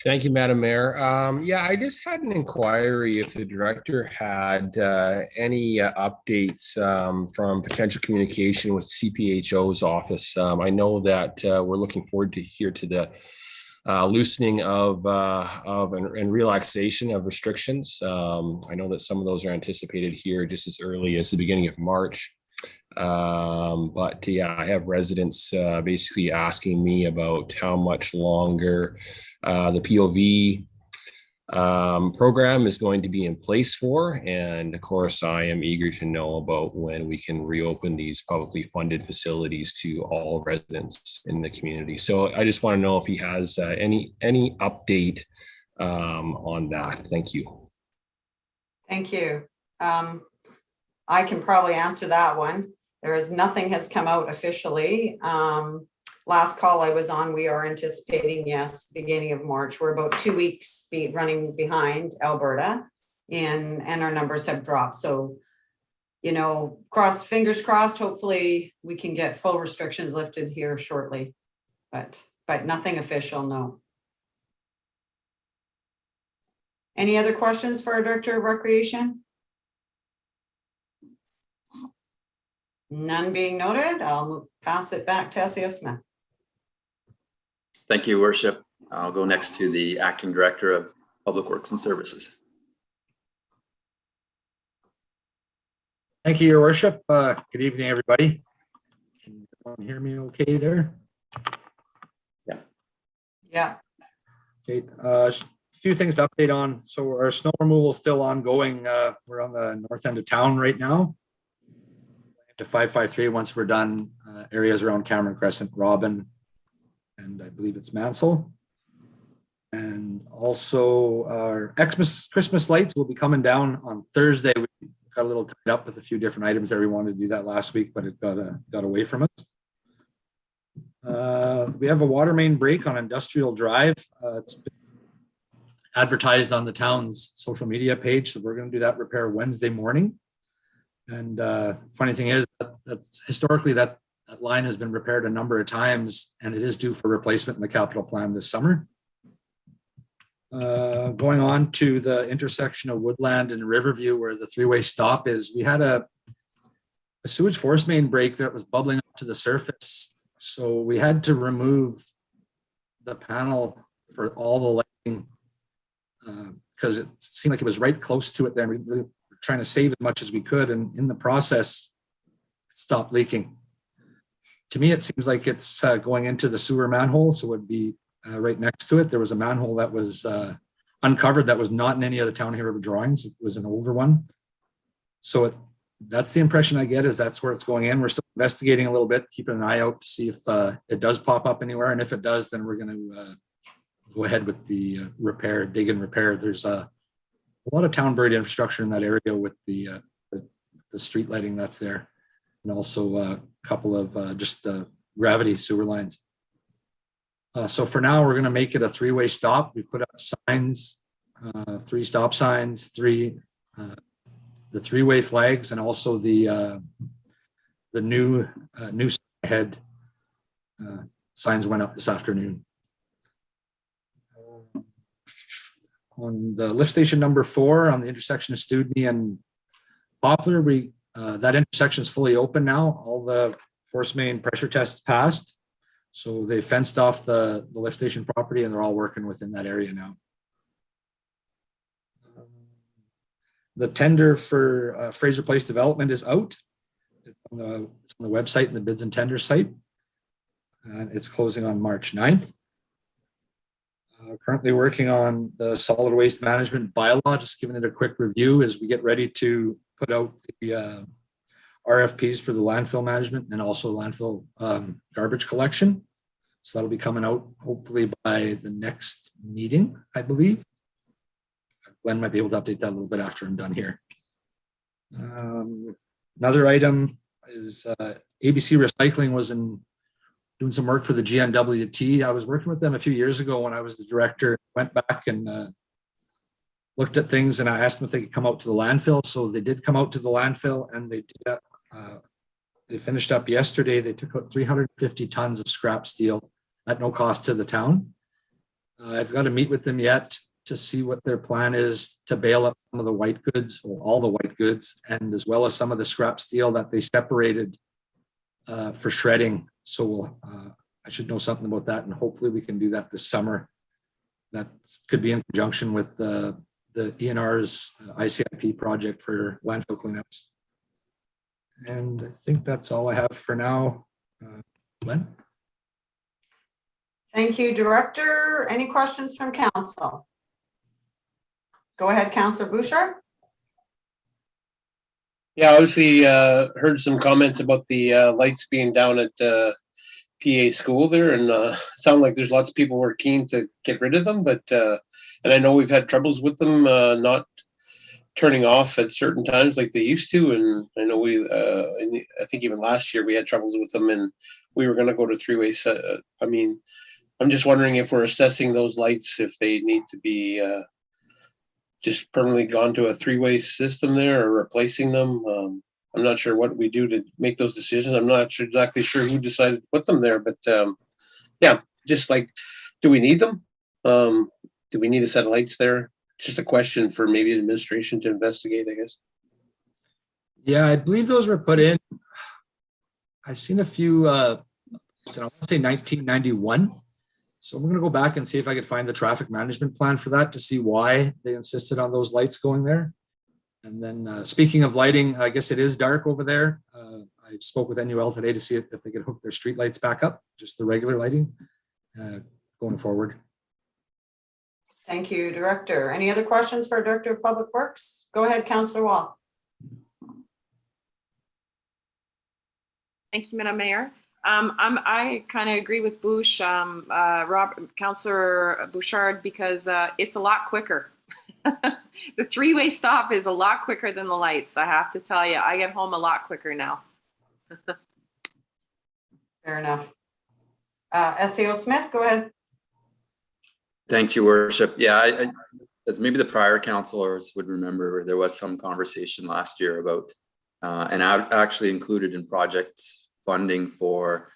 Thank you, Madam Mayor. Yeah, I just had an inquiry if the director had any updates from potential communication with CPHO's office. I know that we're looking forward to the loosening of and relaxation of restrictions. I know that some of those are anticipated here just as early as the beginning of March. But yeah, I have residents basically asking me about how much longer the POV program is going to be in place for. And of course, I am eager to know about when we can reopen these publicly funded facilities to all residents in the community. So I just want to know if he has any update on that. Thank you. Thank you. I can probably answer that one. Nothing has come out officially. Last call I was on, we are anticipating, yes, beginning of March. We're about 2 weeks running behind Alberta, and our numbers have dropped. So, you know, fingers crossed, hopefully we can get full restrictions lifted here shortly, but nothing official, no. Any other questions for our Director of Recreation? None being noted, I'll pass it back to SEO Smith. Thank you, Worship. I'll go next to the Acting Director of Public Works and Services. Thank you, Your Worship. Good evening, everybody. Can everyone hear me okay there? Yeah. Yeah. Okay. Just a few things to update on. So our snow removal is still ongoing. We're on the north end of town right now. To 553 once we're done, areas around Cameron Crescent, Robin, and I believe it's Mansell. And also our Christmas lights will be coming down on Thursday. We got a little tied up with a few different items there. We wanted to do that last week, but it got away from us. We have a water main break on Industrial Drive. It's been advertised on the town's social media page, so we're going to do that repair Wednesday morning. And funny thing is that's historically that line has been repaired a number of times, and it is due for replacement in the capital plan this summer. Going on to the intersection of Woodland and Riverview where the three-way stop is, we had a sewage force main break that was bubbling up to the surface. So we had to remove the panel for all the lighting because it seemed like it was right close to it there. We were trying to save as much as we could, and in the process, it stopped leaking. To me, it seems like it's going into the sewer manhole, so it would be right next to it. There was a manhole that was uncovered that was not in any of the Town Hero drawings. It was an older one. So that's the impression I get, is that's where it's going in. We're still investigating a little bit, keeping an eye out to see if it does pop up anywhere. And if it does, then we're going to go ahead with the repair, dig and repair. There's a lot of town buried infrastructure in that area with the street lighting that's there. And also a couple of just gravity sewer lines. So for now, we're going to make it a three-way stop. We put up signs, 3 stop signs, the three-way flags, and also the new head signs went up this afternoon. On the lift station number 4 on the intersection of Studney and Poplar, that intersection is fully open now. All the force main pressure tests passed. So they fenced off the lift station property, and they're all working within that area now. The tender for Fraser Place development is out. It's on the website and the bids and tenders site. And it's closing on March 9th. Currently working on the solid waste management bylaw, just giving it a quick review as we get ready to put out the RFPs for the landfill management and also landfill garbage collection. So that'll be coming out hopefully by the next meeting, I believe. Glenn might be able to update that a little bit after I'm done here. Another item is ABC Recycling was doing some work for the GNWT. I was working with them a few years ago when I was the director. Went back and looked at things, and I asked them if they could come out to the landfill. So they did come out to the landfill, and they did. They finished up yesterday. They took out 350 tons of scrap steel at no cost to the town. I've got to meet with them yet to see what their plan is to bail up some of the white goods, or all the white goods, and as well as some of the scrap steel that they separated for shredding. So I should know something about that, and hopefully we can do that this summer. That could be in conjunction with the ENR's ICIP project for landfill cleanups. And I think that's all I have for now. Glenn? Thank you, Director. Any questions from Council? Go ahead, Councillor Bouchard. Yeah, obviously heard some comments about the lights being down at PA school there, and sound like there's lots of people who are keen to get rid of them, but and I know we've had troubles with them not turning off at certain times like they used to, and I know I think even last year we had troubles with them, and we were going to go to three-way. I mean, I'm just wondering if we're assessing those lights, if they need to be just permanently gone to a three-way system there, or replacing them. I'm not sure what we do to make those decisions. I'm not exactly sure who decided to put them there, but yeah, just like, do we need them? Do we need a set of lights there? Just a question for maybe administration to investigate, I guess. Yeah, I believe those were put in. I've seen a few, I want to say 1991. So I'm going to go back and see if I could find the traffic management plan for that to see why they insisted on those lights going there. And then speaking of lighting, I guess it is dark over there. I spoke with NUL today to see if they could hook their street lights back up, just the regular lighting going forward. Thank you, Director. Any other questions for Director of Public Works? Go ahead, Councillor Wall. Thank you, Madam Mayor. I kind of agree with Bouch, Councillor Bouchard, because it's a lot quicker. The three-way stop is a lot quicker than the lights. I have to tell you, I get home a lot quicker now. Fair enough. SAO Smith, go ahead. Thank you, Worship. Yeah, as maybe the prior councillors would remember, there was some conversation last year about, and I actually included in project funding for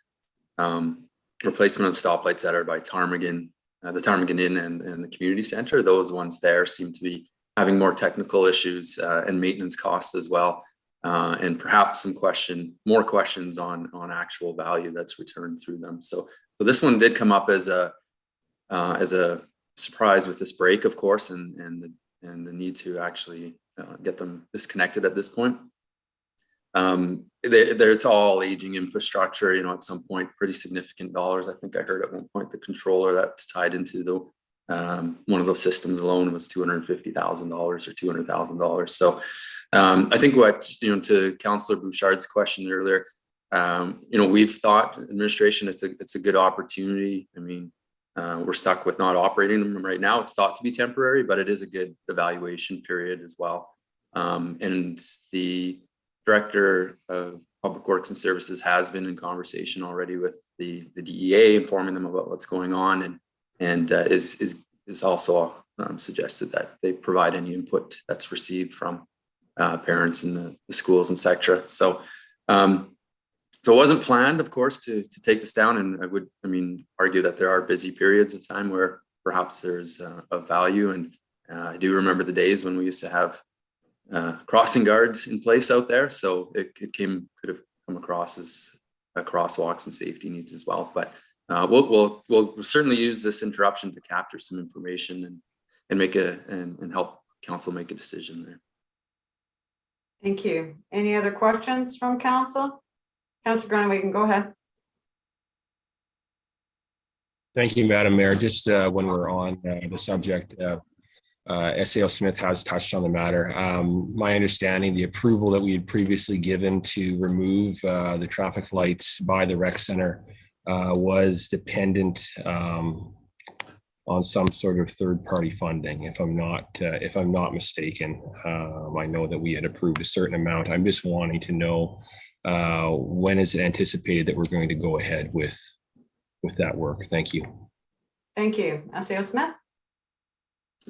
replacement of stoplights that are by Ptarmigan, the Ptarmigan Inn and the community center. Those ones there seem to be having more technical issues and maintenance costs as well, and perhaps more questions on actual value that's returned through them. So this one did come up as a surprise with this break, of course, and the need to actually get them disconnected at this point. There's all aging infrastructure, at some point, pretty significant dollars. I think I heard at one point the controller that's tied into the one of those systems alone was $250,000 or $200,000. So I think to Councillor Bouchard's question earlier, we've thought administration, it's a good opportunity. I mean, we're stuck with not operating them right now. It's thought to be temporary, but it is a good evaluation period as well. And the Director of Public Works and Services has been in conversation already with the DEA, informing them about what's going on, and is also suggested that they provide any input that's received from parents in the schools, etc. So it wasn't planned, of course, to take this down, and I would argue that there are busy periods of time where perhaps there's a value, and I do remember the days when we used to have crossing guards in place out there, so it could have come across as crosswalks and safety needs as well. But we'll certainly use this interruption to capture some information and help council make a decision there. Thank you. Any other questions from council? Councillor Groenewegen, go ahead. Thank you, Madam Mayor. Just when we're on the subject, SAO Smith has touched on the matter. My understanding, the approval that we had previously given to remove the traffic lights by the rec center was dependent on some sort of third-party funding. If I'm not mistaken, I know that we had approved a certain amount. I'm just wanting to know when is it anticipated that we're going to go ahead with that work? Thank you. Thank you. SAO Smith.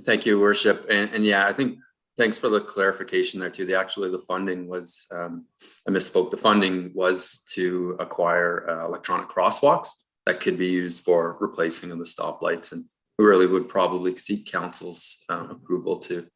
Thank you, Worship. And yeah, I think thanks for the clarification there too. The funding was, I misspoke. The funding was to acquire electronic crosswalks that could be used for replacing of the stoplights, and we really would probably seek council's approval to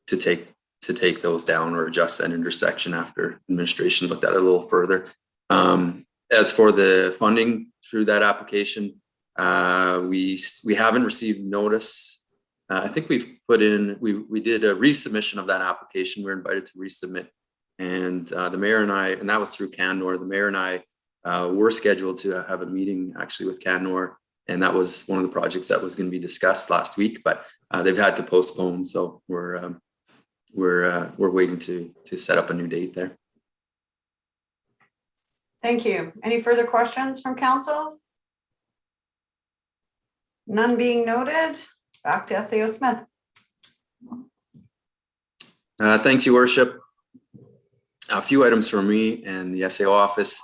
take those down or adjust that intersection after administration looked at it a little further. As for the funding through that application, we haven't received notice. I think we did a resubmission of that application. We were invited to resubmit, and the mayor and I, and that was through Canor. The mayor and I were scheduled to have a meeting actually with Canor, and that was one of the projects that was going to be discussed last week, but they've had to postpone. So we're waiting to set up a new date there. Thank you. Any further questions from council? None being noted. Back to SAO Smith. Thanks, Your Worship. A few items from me and the SAO office.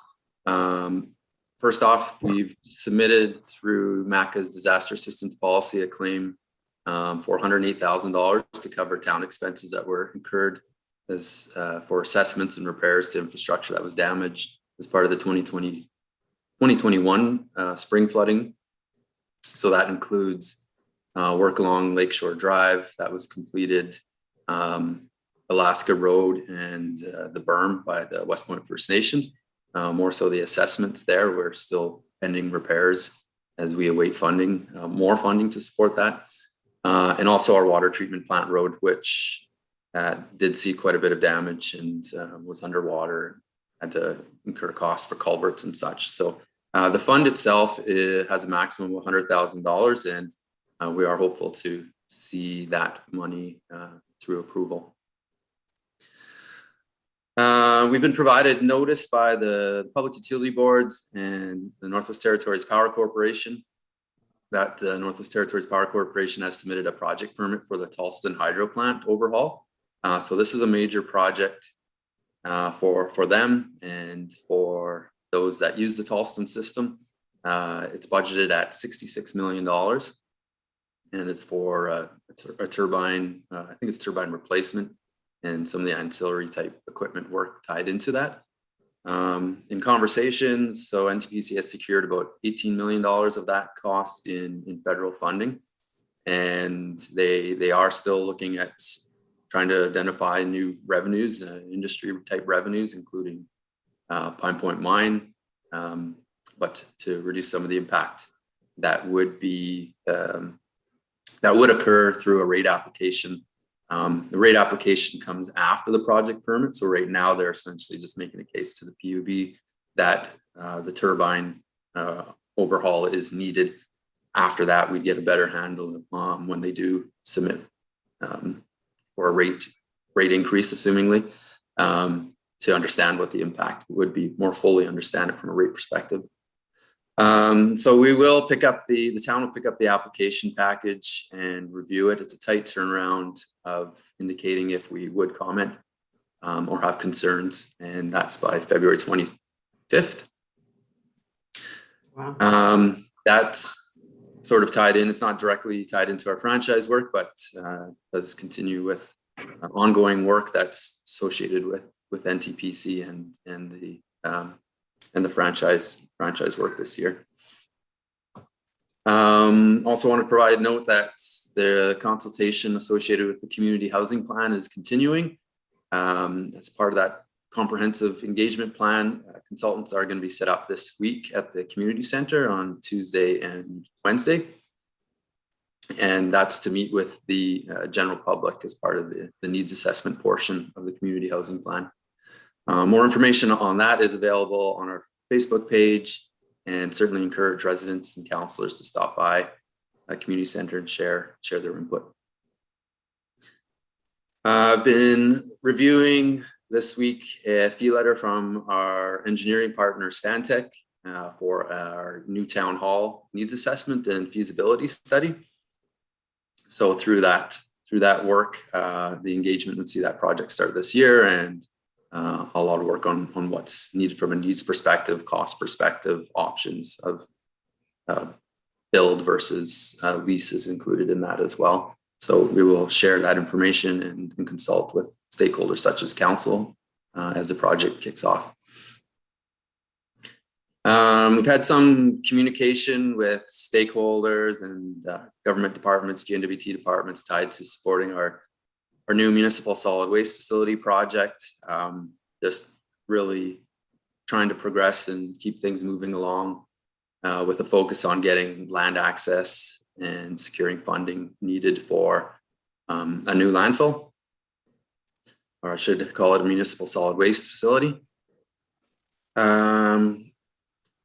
First off, we've submitted through MACA's disaster assistance policy a claim for $108,000 to cover town expenses that were incurred as for assessments and repairs to infrastructure that was damaged as part of the 2021 spring flooding. So that includes work along Lakeshore Drive that was completed, Alaska Road, and the berm by the West Point First Nations. More so the assessment there, we're still pending repairs as we await funding, more funding to support that. And also our water treatment plant road, which did see quite a bit of damage and was underwater, had to incur costs for culverts and such. So the fund itself, it has a maximum of $100,000, and we are hopeful to see that money through approval. We've been provided notice by the Public Utility Boards and the Northwest Territories Power Corporation that the Northwest Territories Power Corporation has submitted a project permit for the Tulsa Hydro Plant overhaul. So this is a major project for them and for those that use the Tulsa system. It's budgeted at $66 million, and it's for a turbine. I think it's turbine replacement and some of the ancillary type equipment work tied into that. In conversations, so NTPC has secured about $18 million of that cost in federal funding, and they are still looking at trying to identify new revenues, industry type revenues, including Pine Point Mine, but to reduce some of the impact that would occur through a rate application. The rate application comes after the project permit. So right now they're essentially just making a case to the PUB that the turbine overhaul is needed. After that, we'd get a better handle when they do submit for a rate increase, assumingly, to understand what the impact would be, more fully understand it from a rate perspective. So we will pick up the town will pick up the application package and review it. It's a tight turnaround of indicating if we would comment or have concerns, and that's by February 25th. Wow. That's sort of tied in. It's not directly tied into our franchise work, but does continue with ongoing work that's associated with NTPC and the franchise work this year. Also want to provide note that the consultation associated with the community housing plan is continuing. As part of that comprehensive engagement plan, consultants are going to be set up this week at the community center on Tuesday and Wednesday. And that's to meet with the general public as part of the needs assessment portion of the community housing plan. More information on that is available on our Facebook page, and certainly encourage residents and councillors to stop by a community center and share their input. I've been reviewing this week a fee letter from our engineering partner Stantec for our new town hall needs assessment and feasibility study. So through that work, the engagement would see that project start this year, and a lot of work on what's needed from a needs perspective, cost perspective, options of build versus leases included in that as well. So we will share that information and consult with stakeholders such as council as the project kicks off. We've had some communication with stakeholders and government departments, GNWT departments tied to supporting our new municipal solid waste facility project. Just really trying to progress and keep things moving along with a focus on getting land access and securing funding needed for a new landfill, or I should call it a municipal solid waste facility.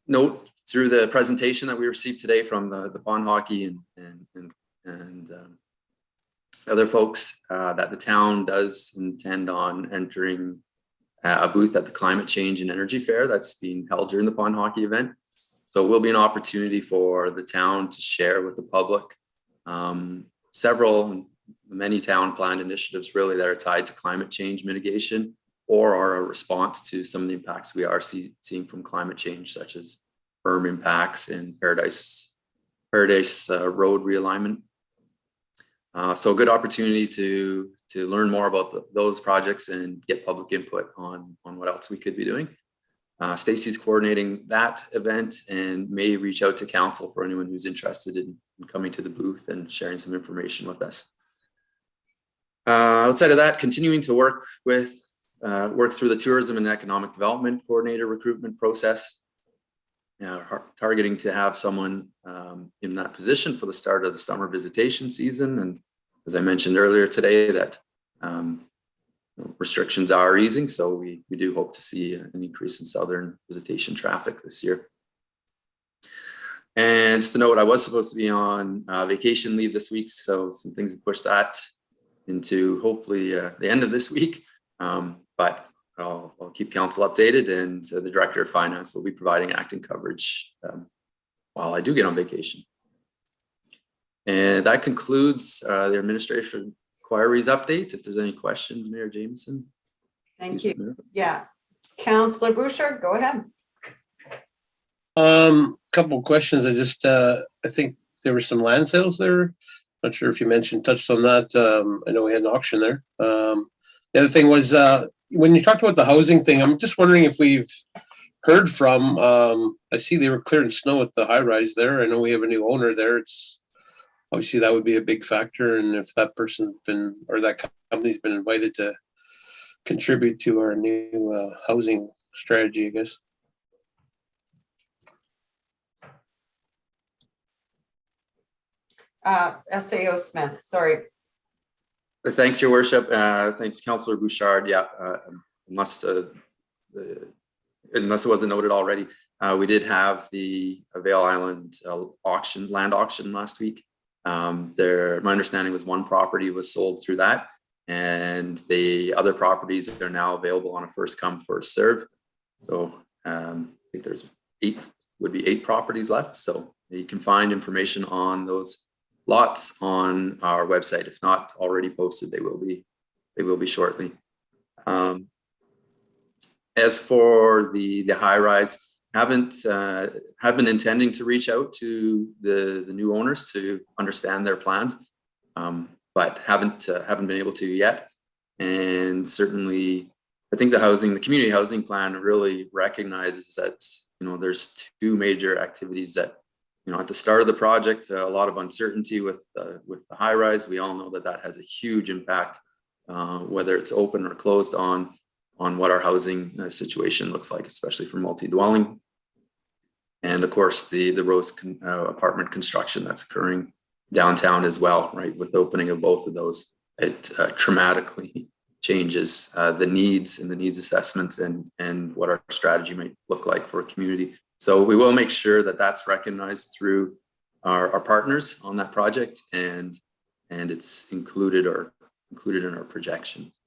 Note through the presentation that we received today from the pond hockey and other folks that the town does intend on entering a booth at the Climate Change and Energy Fair that's being held during the pond hockey event. So it will be an opportunity for the town to share with the public many town planned initiatives really that are tied to climate change mitigation or are a response to some of the impacts we are seeing from climate change, such as berm impacts and Paradise Road realignment. So a good opportunity to learn more about those projects and get public input on what else we could be doing. Stacy's coordinating that event and may reach out to council for anyone who's interested in coming to the booth and sharing some information with us. Outside of that, continuing to work through the tourism and economic development coordinator recruitment process. Targeting to have someone in that position for the start of the summer visitation season. And as I mentioned earlier today, that restrictions are easing, so we do hope to see an increase in southern visitation traffic this year. And just to note, I was supposed to be on vacation leave this week, so some things have pushed that into hopefully the end of this week, but I'll keep council updated, and the Director of Finance will be providing acting coverage while I do get on vacation. And that concludes the administration inquiries update. If there's any questions, Mayor Jameson. Thank you. Yeah. Councillor Bouchard, go ahead. Couple of questions. I think there were some land sales there. Not sure if you touched on that. I know we had an auction there. The other thing was, when you talked about the housing thing, I'm just wondering if we've heard from, I see they were clearing snow at the high rise there. I know we have a new owner there. It's obviously that would be a big factor. And if that person's been, or that company's been invited to contribute to our new housing strategy, I guess. SAO Smith, sorry. Thanks, Your Worship. Thanks, Councillor Bouchard. Yeah, unless it wasn't noted already, we did have the Vail Island land auction last week. My understanding was one property was sold through that, and the other properties are now available on a first come, first serve. So I think there's 8 properties left. So you can find information on those lots on our website. If not already posted, they will be shortly. As for the high rise, have been intending to reach out to the new owners to understand their plans, but haven't been able to yet. And certainly, I think the community housing plan really recognizes that there's 2 major activities that, at the start of the project, a lot of uncertainty with the high rise. We all know that has a huge impact, whether it's open or closed, on what our housing situation looks like, especially for multi-dwelling. And of course, the Rose apartment construction that's occurring downtown as well, right? With the opening of both of those, it dramatically changes the needs and the needs assessments and what our strategy might look like for a community. So we will make sure that that's recognized through our partners on that project, and it's included in our projections,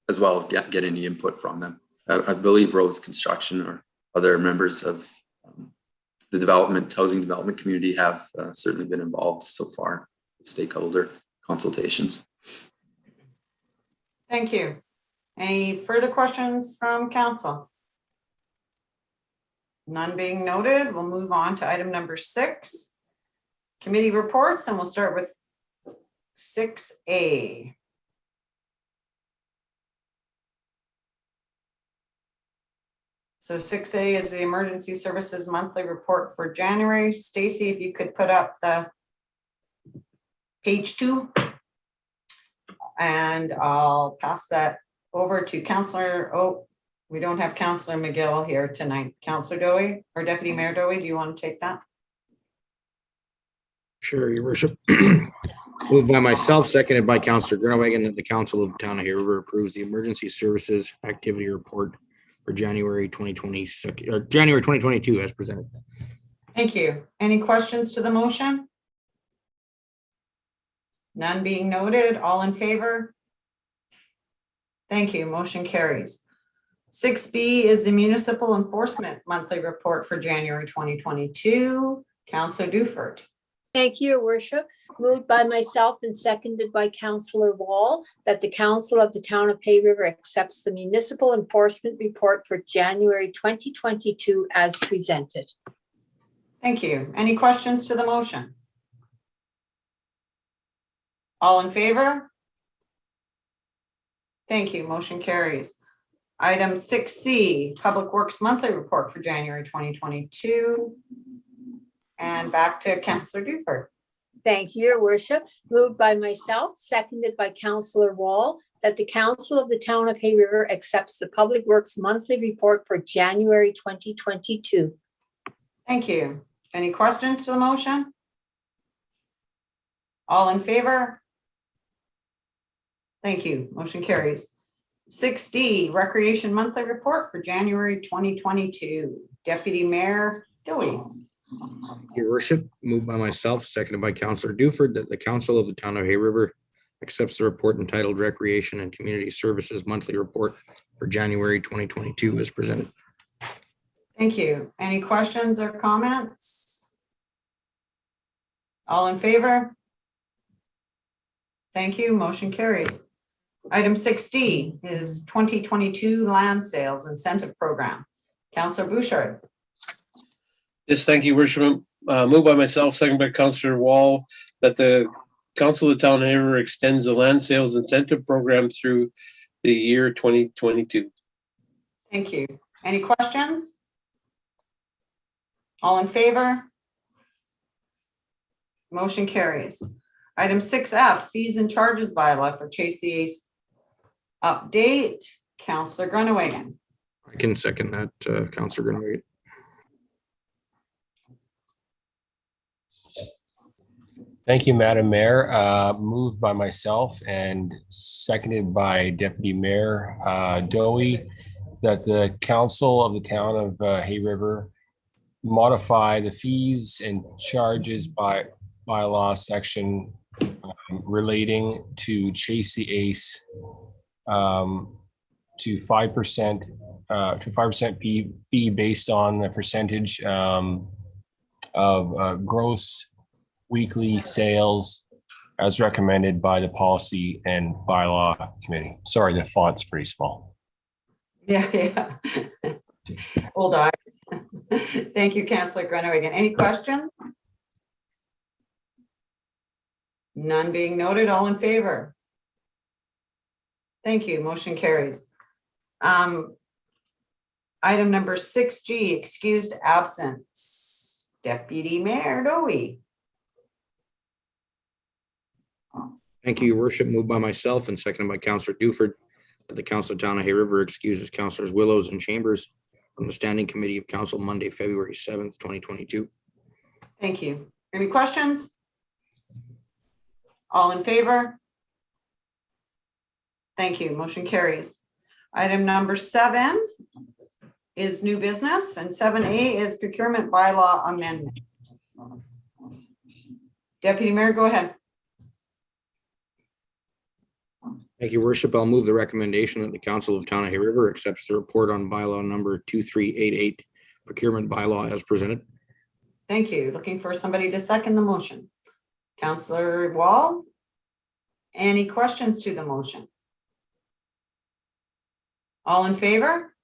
as well as get any input from them. I believe Rose Construction or other members of the housing development community have certainly been involved so far with stakeholder consultations. Thank you. Any further questions from council? None being noted, we'll move on to item number 6, committee reports, and we'll start with 6A. So 6A is the Emergency Services Monthly Report for January. Stacy, if you could put up the page 2, and I'll pass that over to Councillor. Oh, we don't have Councillor McGill here tonight. Councillor Dowie or Deputy Mayor Dowie, do you want to take that? Sure, Your Worship. Moved by myself, seconded by Councillor Grunewagen, that the Council of the Town of Hay River approves the Emergency Services Activity Report for January 2022 as presented. Thank you. Any questions to the motion? None being noted. All in favor? Thank you. Motion carries. 6B is the Municipal Enforcement Monthly Report for January 2022. Councillor Dufert. Thank you, Your Worship. Moved by myself and seconded by Councillor Wall, that the Council of the Town of Hay River accepts the Municipal Enforcement Report for January 2022 as presented. Thank you. Any questions to the motion? All in favor? Thank you. Motion carries. Item 6C, Public Works Monthly Report for January 2022. And back to Councillor Dufert. Thank you, Your Worship. Moved by myself, seconded by Councillor Wall, that the Council of the Town of Hay River accepts the Public Works Monthly Report for January 2022. Thank you. Any questions to the motion? All in favor? Thank you. Motion carries. 6D, Recreation Monthly Report for January 2022. Deputy Mayor Dowie. Your Worship, moved by myself, seconded by Councillor Dufert, that the Council of the Town of Hay River accepts the report entitled Recreation and Community Services Monthly Report for January 2022 as presented. Thank you. Any questions or comments? All in favor? Thank you. Motion carries. Item 6D is 2022 land sales incentive program. Councillor Bouchard. Yes, thank you, Worship. Moved by myself, second by Councillor Wall, that the Council of the Town of Haver extends the land sales incentive program through the year 2022. Thank you. Any questions? All in favor? Motion carries. Item 6F, fees and charges bylaw for Chase the Ace update. Councillor Grunewagen. I can second that, Councillor Greenway. Thank you, Madam Mayor. Moved by myself and seconded by Deputy Mayor Dowie, that the Council of the Town of Hay River modify the fees and charges by bylaw section relating to Chase the Ace to 5% fee based on the percentage of gross weekly sales as recommended by the Policy and Bylaw Committee. Sorry, the font's pretty small. Yeah. Old eyes. Thank you, Councillor Grunewagen. Any questions? None being noted. All in favor? Thank you. Motion carries. Item number 6G, excused absence. Deputy Mayor Dowie. Thank you, Your Worship. Moved by myself and seconded by Councillor Duford, that the Council of Town of Hay River excuses Councillors Willows and Chambers from the Standing Committee of Council Monday, February 7th, 2022. Thank you. Any questions? All in favor? Thank you. Motion carries. Item number 7 is new business, and 7A is procurement bylaw amendment. Deputy Mayor, go ahead. Thank you, Your Worship. I'll move the recommendation that the Council of Town of Hay River accepts the report on bylaw number 2388, procurement bylaw as presented. Thank you. Looking for somebody to second the motion. Councillor Wall, any questions to the motion? All in favor?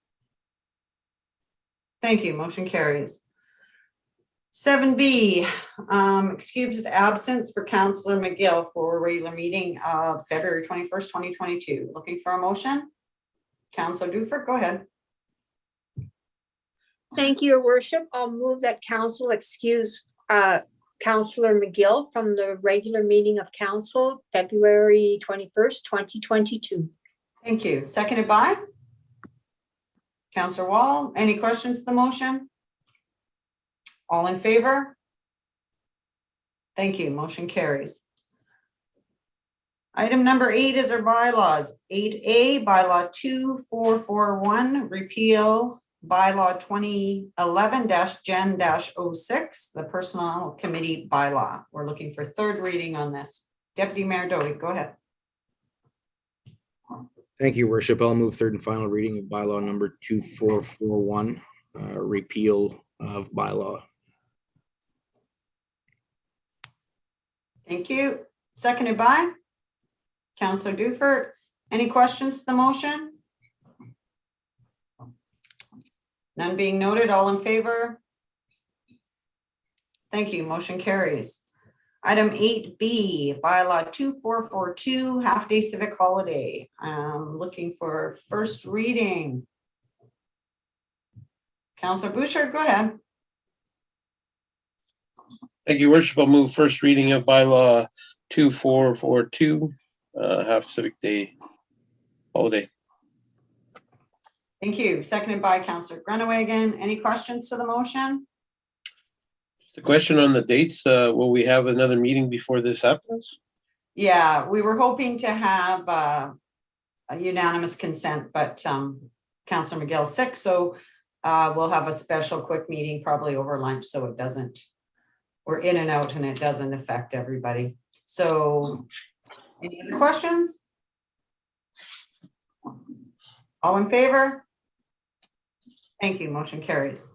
Thank you. Motion carries. 7B, excused absence for Councillor McGill for regular meeting of February 21st, 2022. Looking for a motion? Councillor Duford, go ahead. Thank you, Your Worship. I'll move that council excuse Councillor McGill from the regular meeting of council, February 21st, 2022. Thank you. Seconded by Councillor Wall. Any questions to the motion? All in favor? Thank you. Motion carries. Item number 8 is our bylaws. 8A, bylaw 2441, repeal bylaw 2011-Gen-06, the personnel committee bylaw. We're looking for third reading on this. Deputy Mayor Dowie, go ahead. Thank you, Your Worship. I'll move third and final reading of bylaw number 2441, repeal of bylaw. Thank you. Seconded by Councillor Duford. Any questions to the motion? None being noted. All in favor? Thank you. Motion carries. Item 8B, bylaw 2442, half-day civic holiday. Looking for first reading. Councillor Bouchard, go ahead. Thank you, Worship. I'll move first reading of bylaw 2442, half civic day holiday. Thank you. Seconded by Councillor Grunewagen. Any questions to the motion? Just a question on the dates. Will we have another meeting before this happens? Yeah, we were hoping to have a unanimous consent, but Councillor McGill's sick, so we'll have a special quick meeting probably over lunch, so it doesn't, we're in and out and it doesn't affect everybody. So any other questions? All in favor? Thank you. Motion carries.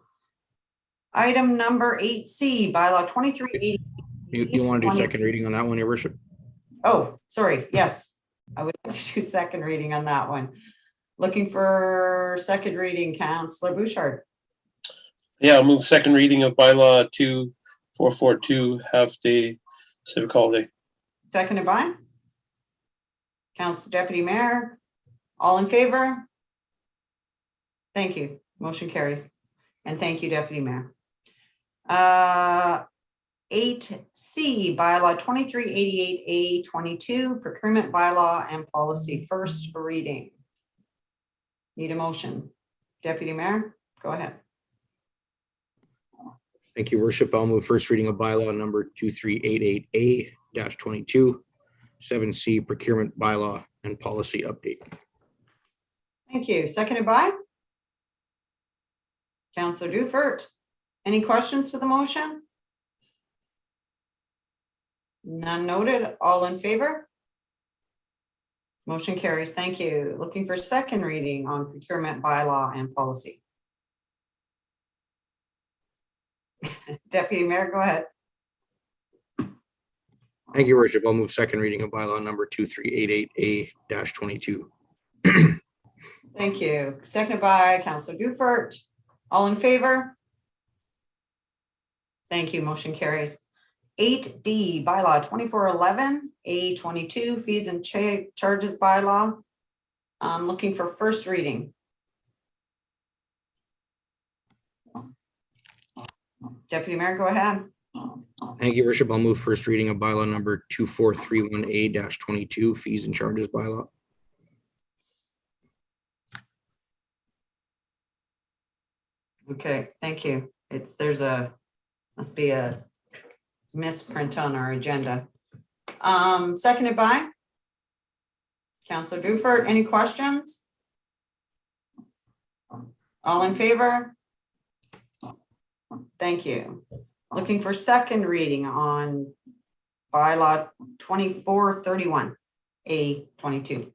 Item number 8C, bylaw 2380. You want to do second reading on that one, your worship? Oh, sorry. Yes, I would like to do second reading on that one. Looking for second reading, Councillor Bouchard. Yeah, I'll move second reading of bylaw 2442, half day civic holiday. Seconded by Council Deputy Mayor. All in favor? Thank you. Motion carries. And thank you, Deputy Mayor. 8C, bylaw 2388A22, procurement bylaw and policy, first reading. Need a motion. Deputy Mayor, go ahead. Thank you, worship. I'll move first reading of bylaw number 2388A-22, 7C procurement bylaw and policy update. Thank you. Seconded by Councillor Dufert. Any questions to the motion? None noted. All in favor? Motion carries. Thank you. Looking for second reading on procurement bylaw and policy. Deputy Mayor, go ahead. Thank you, worship. I'll move second reading of bylaw number 2388A-22. Thank you. Seconded by Councillor Dufert. All in favor? Thank you. Motion carries. 8D, bylaw 2411A22, fees and charges bylaw. Looking for first reading. Deputy Mayor, go ahead. Thank you, worship. I'll move first reading of bylaw number 2431A-22, fees and charges bylaw. Okay, thank you. Must be a misprint on our agenda. Seconded by Councillor Dufert. Any questions? All in favor? Thank you. Looking for second reading on bylaw 2431A22.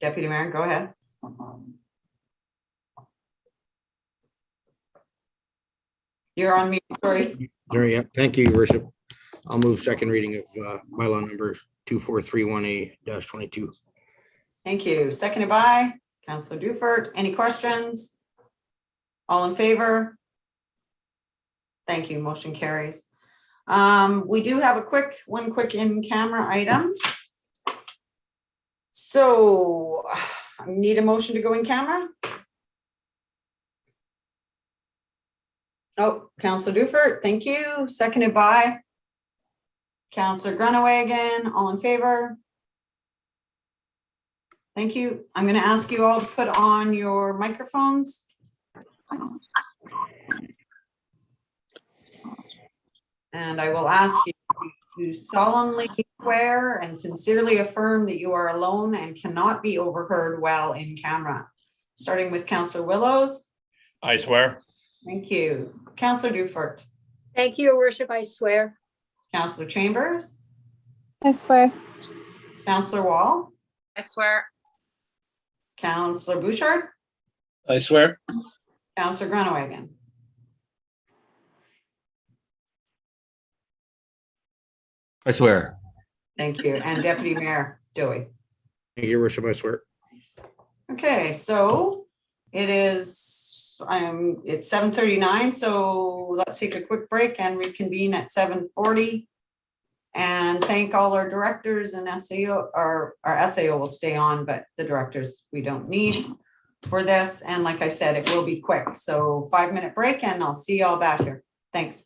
Deputy Mayor, go ahead. You're on mute, sorry. Sorry, yeah. Thank you, your worship. I'll move second reading of bylaw number 2431A-22. Thank you. Seconded by Councillor Dufert. Any questions? All in favor? Thank you. Motion carries. We do have one quick in-camera item. So I need a motion to go in camera. Oh, Councillor Dufert, thank you. Seconded by Councillor Grunewagen. All in favor? Thank you. I'm going to ask you all to put on your microphones. And I will ask you to solemnly swear and sincerely affirm that you are alone and cannot be overheard while in camera. Starting with Councillor Willows. I swear. Thank you. Councillor Dufert. Thank you, Your Worship, I swear. Councillor Chambers. I swear. Councillor Wall. I swear. Councillor Bouchard. I swear. Councillor Grunewagen. I swear. Thank you. And Deputy Mayor Dewey. Thank you, your worship. I swear. Okay, so it's 7:39, so let's take a quick break and reconvene at 7:40. And thank all our directors and SAO. Our SAO will stay on, but the directors we don't need for this. And like I said, it will be quick. So 5-minute break and I'll see you all back here. Thanks.